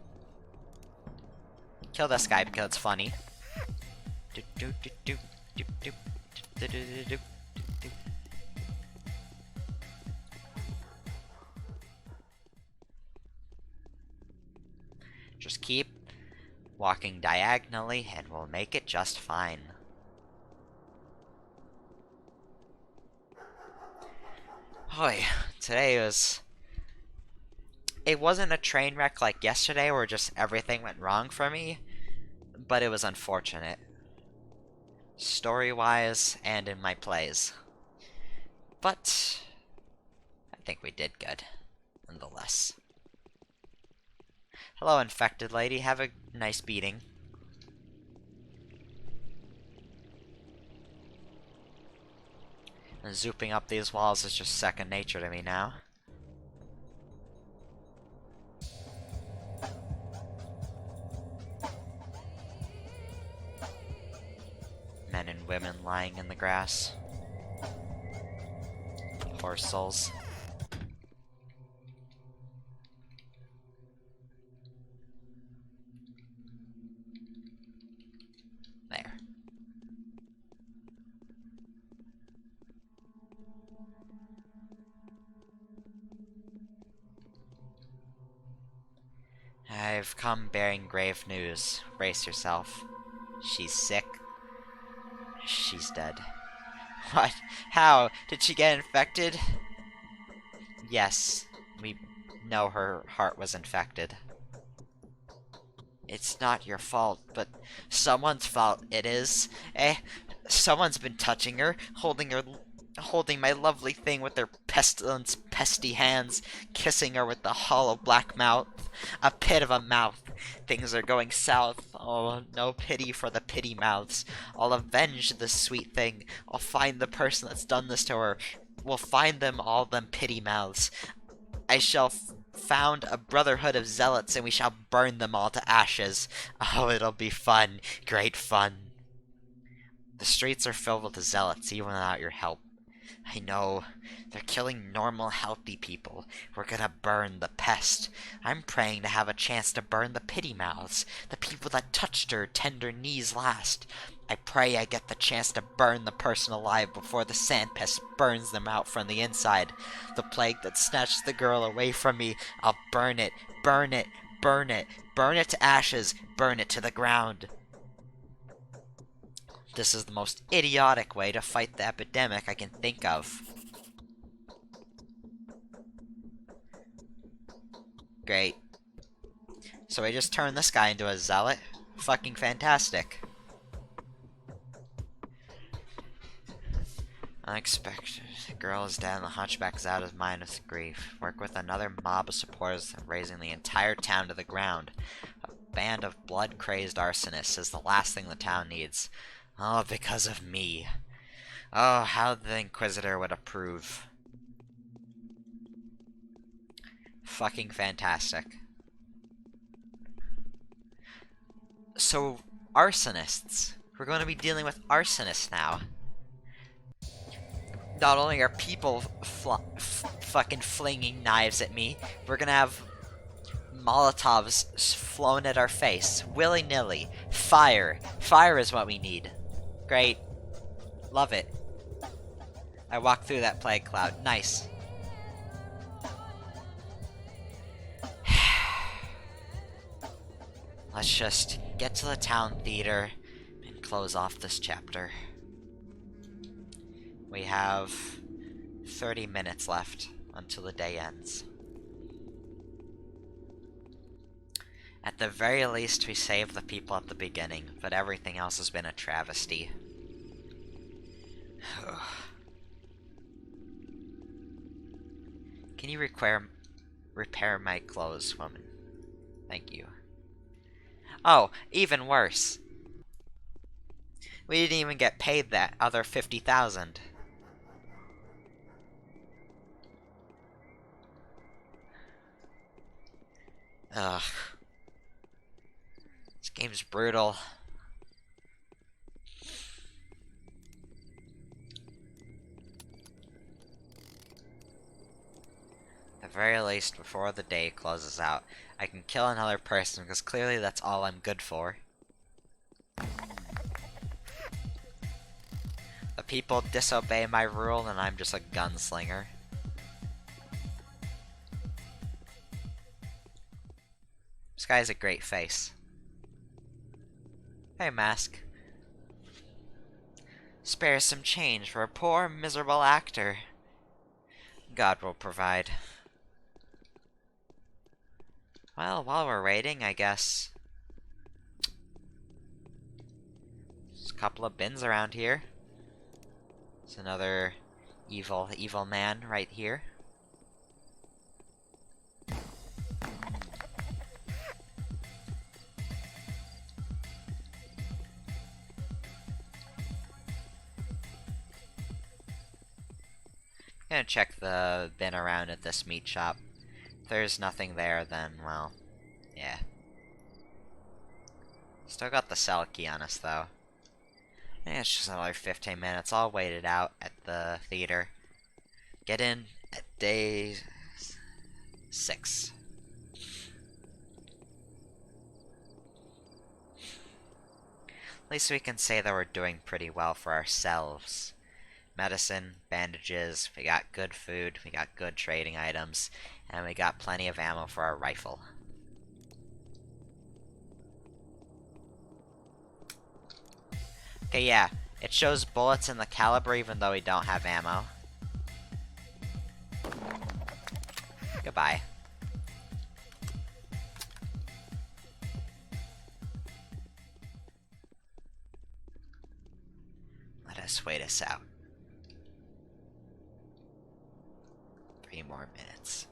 Kill this guy because it's funny. Just keep walking diagonally and we'll make it just fine. Hoy, today was... It wasn't a train wreck like yesterday where just everything went wrong for me, but it was unfortunate. Story-wise and in my plays. But I think we did good, nonetheless. Hello, infected lady. Have a nice beating. And zooping up these walls is just second nature to me now. Men and women lying in the grass. Horse souls. There. I've come bearing grave news. Brace yourself. She's sick. She's dead. What? How? Did she get infected? Yes. We know her heart was infected. It's not your fault, but someone's fault it is. Someone's been touching her, holding my lovely thing with their pestilence pesty hands, kissing her with the hollow black mouth. A pit of a mouth. Things are going south. Oh, no pity for the pity mouths. I'll avenge this sweet thing. I'll find the person that's done this to her. We'll find them all, them pity mouths. I shall found a brotherhood of zealots, and we shall burn them all to ashes. Oh, it'll be fun. Great fun. The streets are filled with the zealots, even without your help. I know. They're killing normal, healthy people. We're gonna burn the pest. I'm praying to have a chance to burn the pity mouths, the people that touched her tender knees last. I pray I get the chance to burn the person alive before the sand pest burns them out from the inside. The plague that snatched the girl away from me, I'll burn it, burn it, burn it, burn it to ashes, burn it to the ground. This is the most idiotic way to fight the epidemic I can think of. Great. So I just turned this guy into a zealot? Fucking fantastic. Unexpected. The girl is dead and the hunchback is out of his mind with grief. Work with another mob of supporters, raising the entire town to the ground. A band of blood-crazed arsonists is the last thing the town needs. All because of me. Oh, how the Inquisitor would approve. Fucking fantastic. So, arsonists. We're going to be dealing with arsonists now. Not only are people fucking flinging knives at me, we're gonna have Molotovs flown at our face, willy-nilly. Fire. Fire is what we need. Great. Love it. I walked through that plague cloud. Nice. Let's just get to the town theater and close off this chapter. We have 30 minutes left until the day ends. At the very least, we saved the people at the beginning, but everything else has been a travesty. Can you repair my clothes, woman? Thank you. Oh, even worse. We didn't even get paid that other 50,000. Ugh. This game's brutal. At the very least, before the day closes out, I can kill another person, because clearly that's all I'm good for. The people disobey my rule, and I'm just a gunslinger. This guy has a great face. Hey, Mask. Spare some change for a poor, miserable actor. God will provide. Well, while we're raiding, I guess. There's a couple of bins around here. There's another evil man right here. Gonna check the bin around at this meat shop. If there's nothing there, then, well, yeah. Still got the cell key on us, though. I think it's just another 15 minutes. I'll wait it out at the theater. Get in at day 6. At least we can say that we're doing pretty well for ourselves. Medicine, bandages, we got good food, we got good trading items, and we got plenty of ammo for our rifle. Okay, yeah, it shows bullets in the caliber even though we don't have ammo. Goodbye. Let us wait us out. 3 more minutes.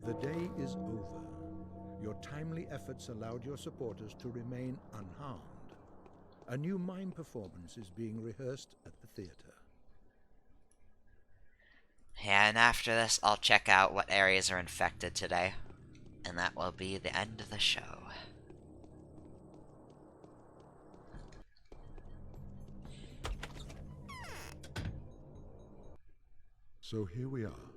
The day is over. Your timely efforts allowed your supporters to remain unharmed. A new mime performance is being rehearsed at the theater. Yeah, and after this, I'll check out what areas are infected today. And that will be the end of the show. So here we are.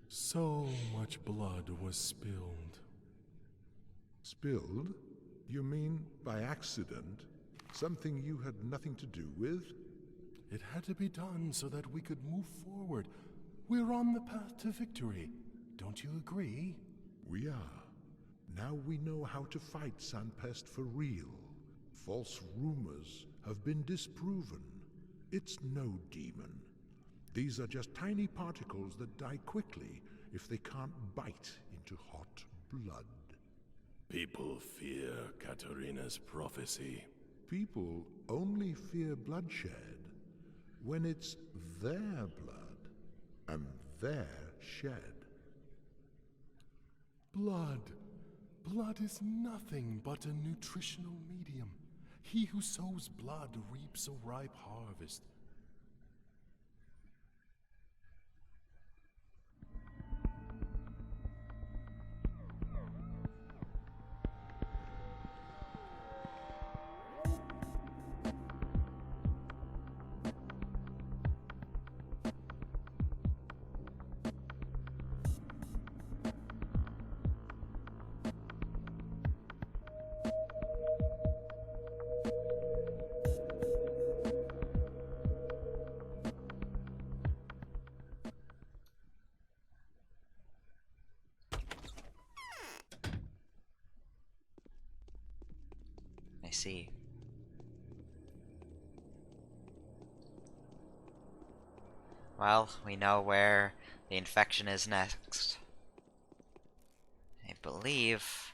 So much blood was spilled. Spilled? You mean by accident? Something you had nothing to do with? It had to be done so that we could move forward. We're on the path to victory. Don't you agree? We are. Now we know how to fight Sanpest for real. False rumors have been disproven. It's no demon. These are just tiny particles that die quickly if they can't bite into hot blood. People fear Katarina's prophecy. People only fear bloodshed when it's their blood and their shed. Blood. Blood is nothing but a nutritional medium. He who sows blood reaps a ripe harvest. I see. Well, we know where the infection is next. I believe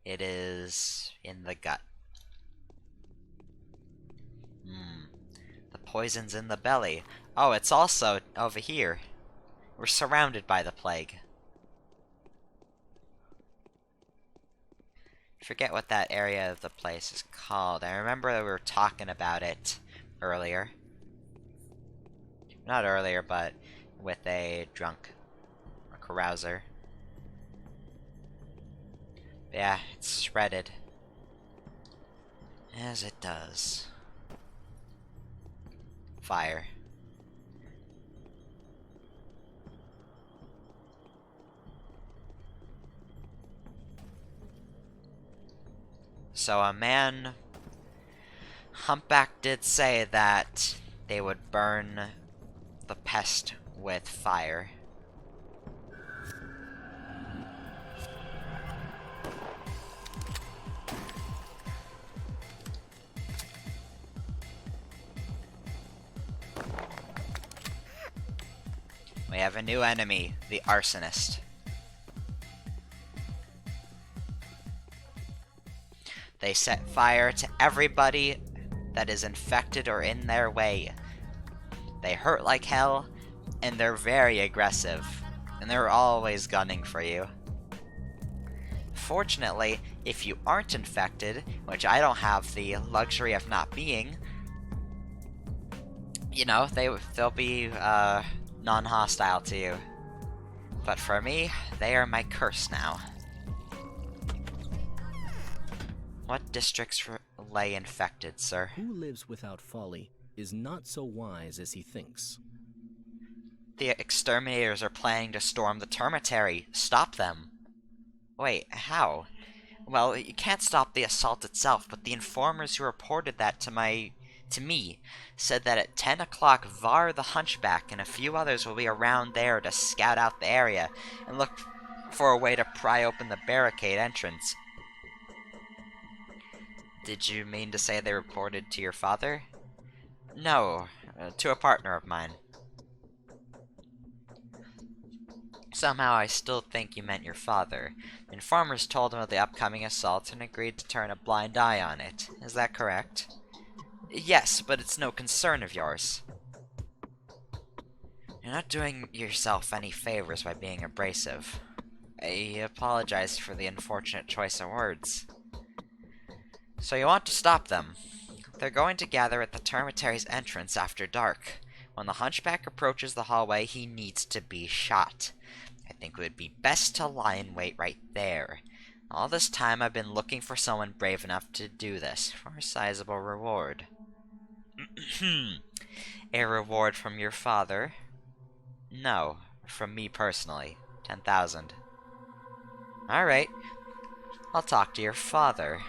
it is in the gut. The poison's in the belly. Oh, it's also over here. We're surrounded by the plague. Forget what that area of the place is called. I remember we were talking about it earlier. Not earlier, but with a drunk or carouser. Yeah, it's shredded. As it does. Fire. So a man... Humpback did say that they would burn the pest with fire. We have a new enemy, the arsonist. They set fire to everybody that is infected or in their way. They hurt like hell, and they're very aggressive, and they're always gunning for you. Unfortunately, if you aren't infected, which I don't have the luxury of not being, you know, they'll be non-hostile to you. But for me, they are my curse now. What districts lay infected, sir? Who lives without folly is not so wise as he thinks. The exterminators are planning to storm the termitary. Stop them. Wait, how? Well, you can't stop the assault itself, but the informers who reported that to me said that at 10 o'clock Var the Hunchback and a few others will be around there to scout out the area and look for a way to pry open the barricade entrance. Did you mean to say they reported to your father? No, to a partner of mine. Somehow I still think you meant your father. Informers told him of the upcoming assault and agreed to turn a blind eye on it. Is that correct? Yes, but it's no concern of yours. You're not doing yourself any favors by being abrasive. I apologize for the unfortunate choice of words. So you want to stop them. They're going to gather at the termitary's entrance after dark. When the hunchback approaches the hallway, he needs to be shot. I think it would be best to lie in wait right there. All this time I've been looking for someone brave enough to do this, for a sizable reward. A reward from your father? No, from me personally. 10,000. Alright. I'll talk to your father.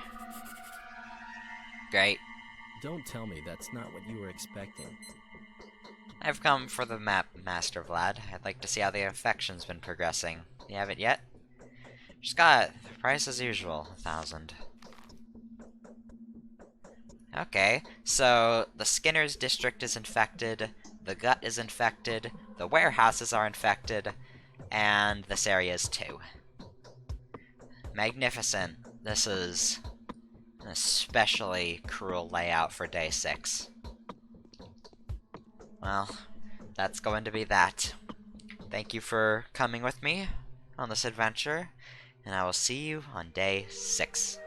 Great. Don't tell me that's not what you were expecting. I've come for the map, Master Vlad. I'd like to see how the infection's been progressing. You have it yet? Just got it. The price as usual. 1,000. Okay, so the Skinner's district is infected, the gut is infected, the warehouses are infected, and this area is too. Magnificent. This is an especially cruel layout for day 6. Well, that's going to be that. Thank you for coming with me on this adventure, and I will see you on day 6.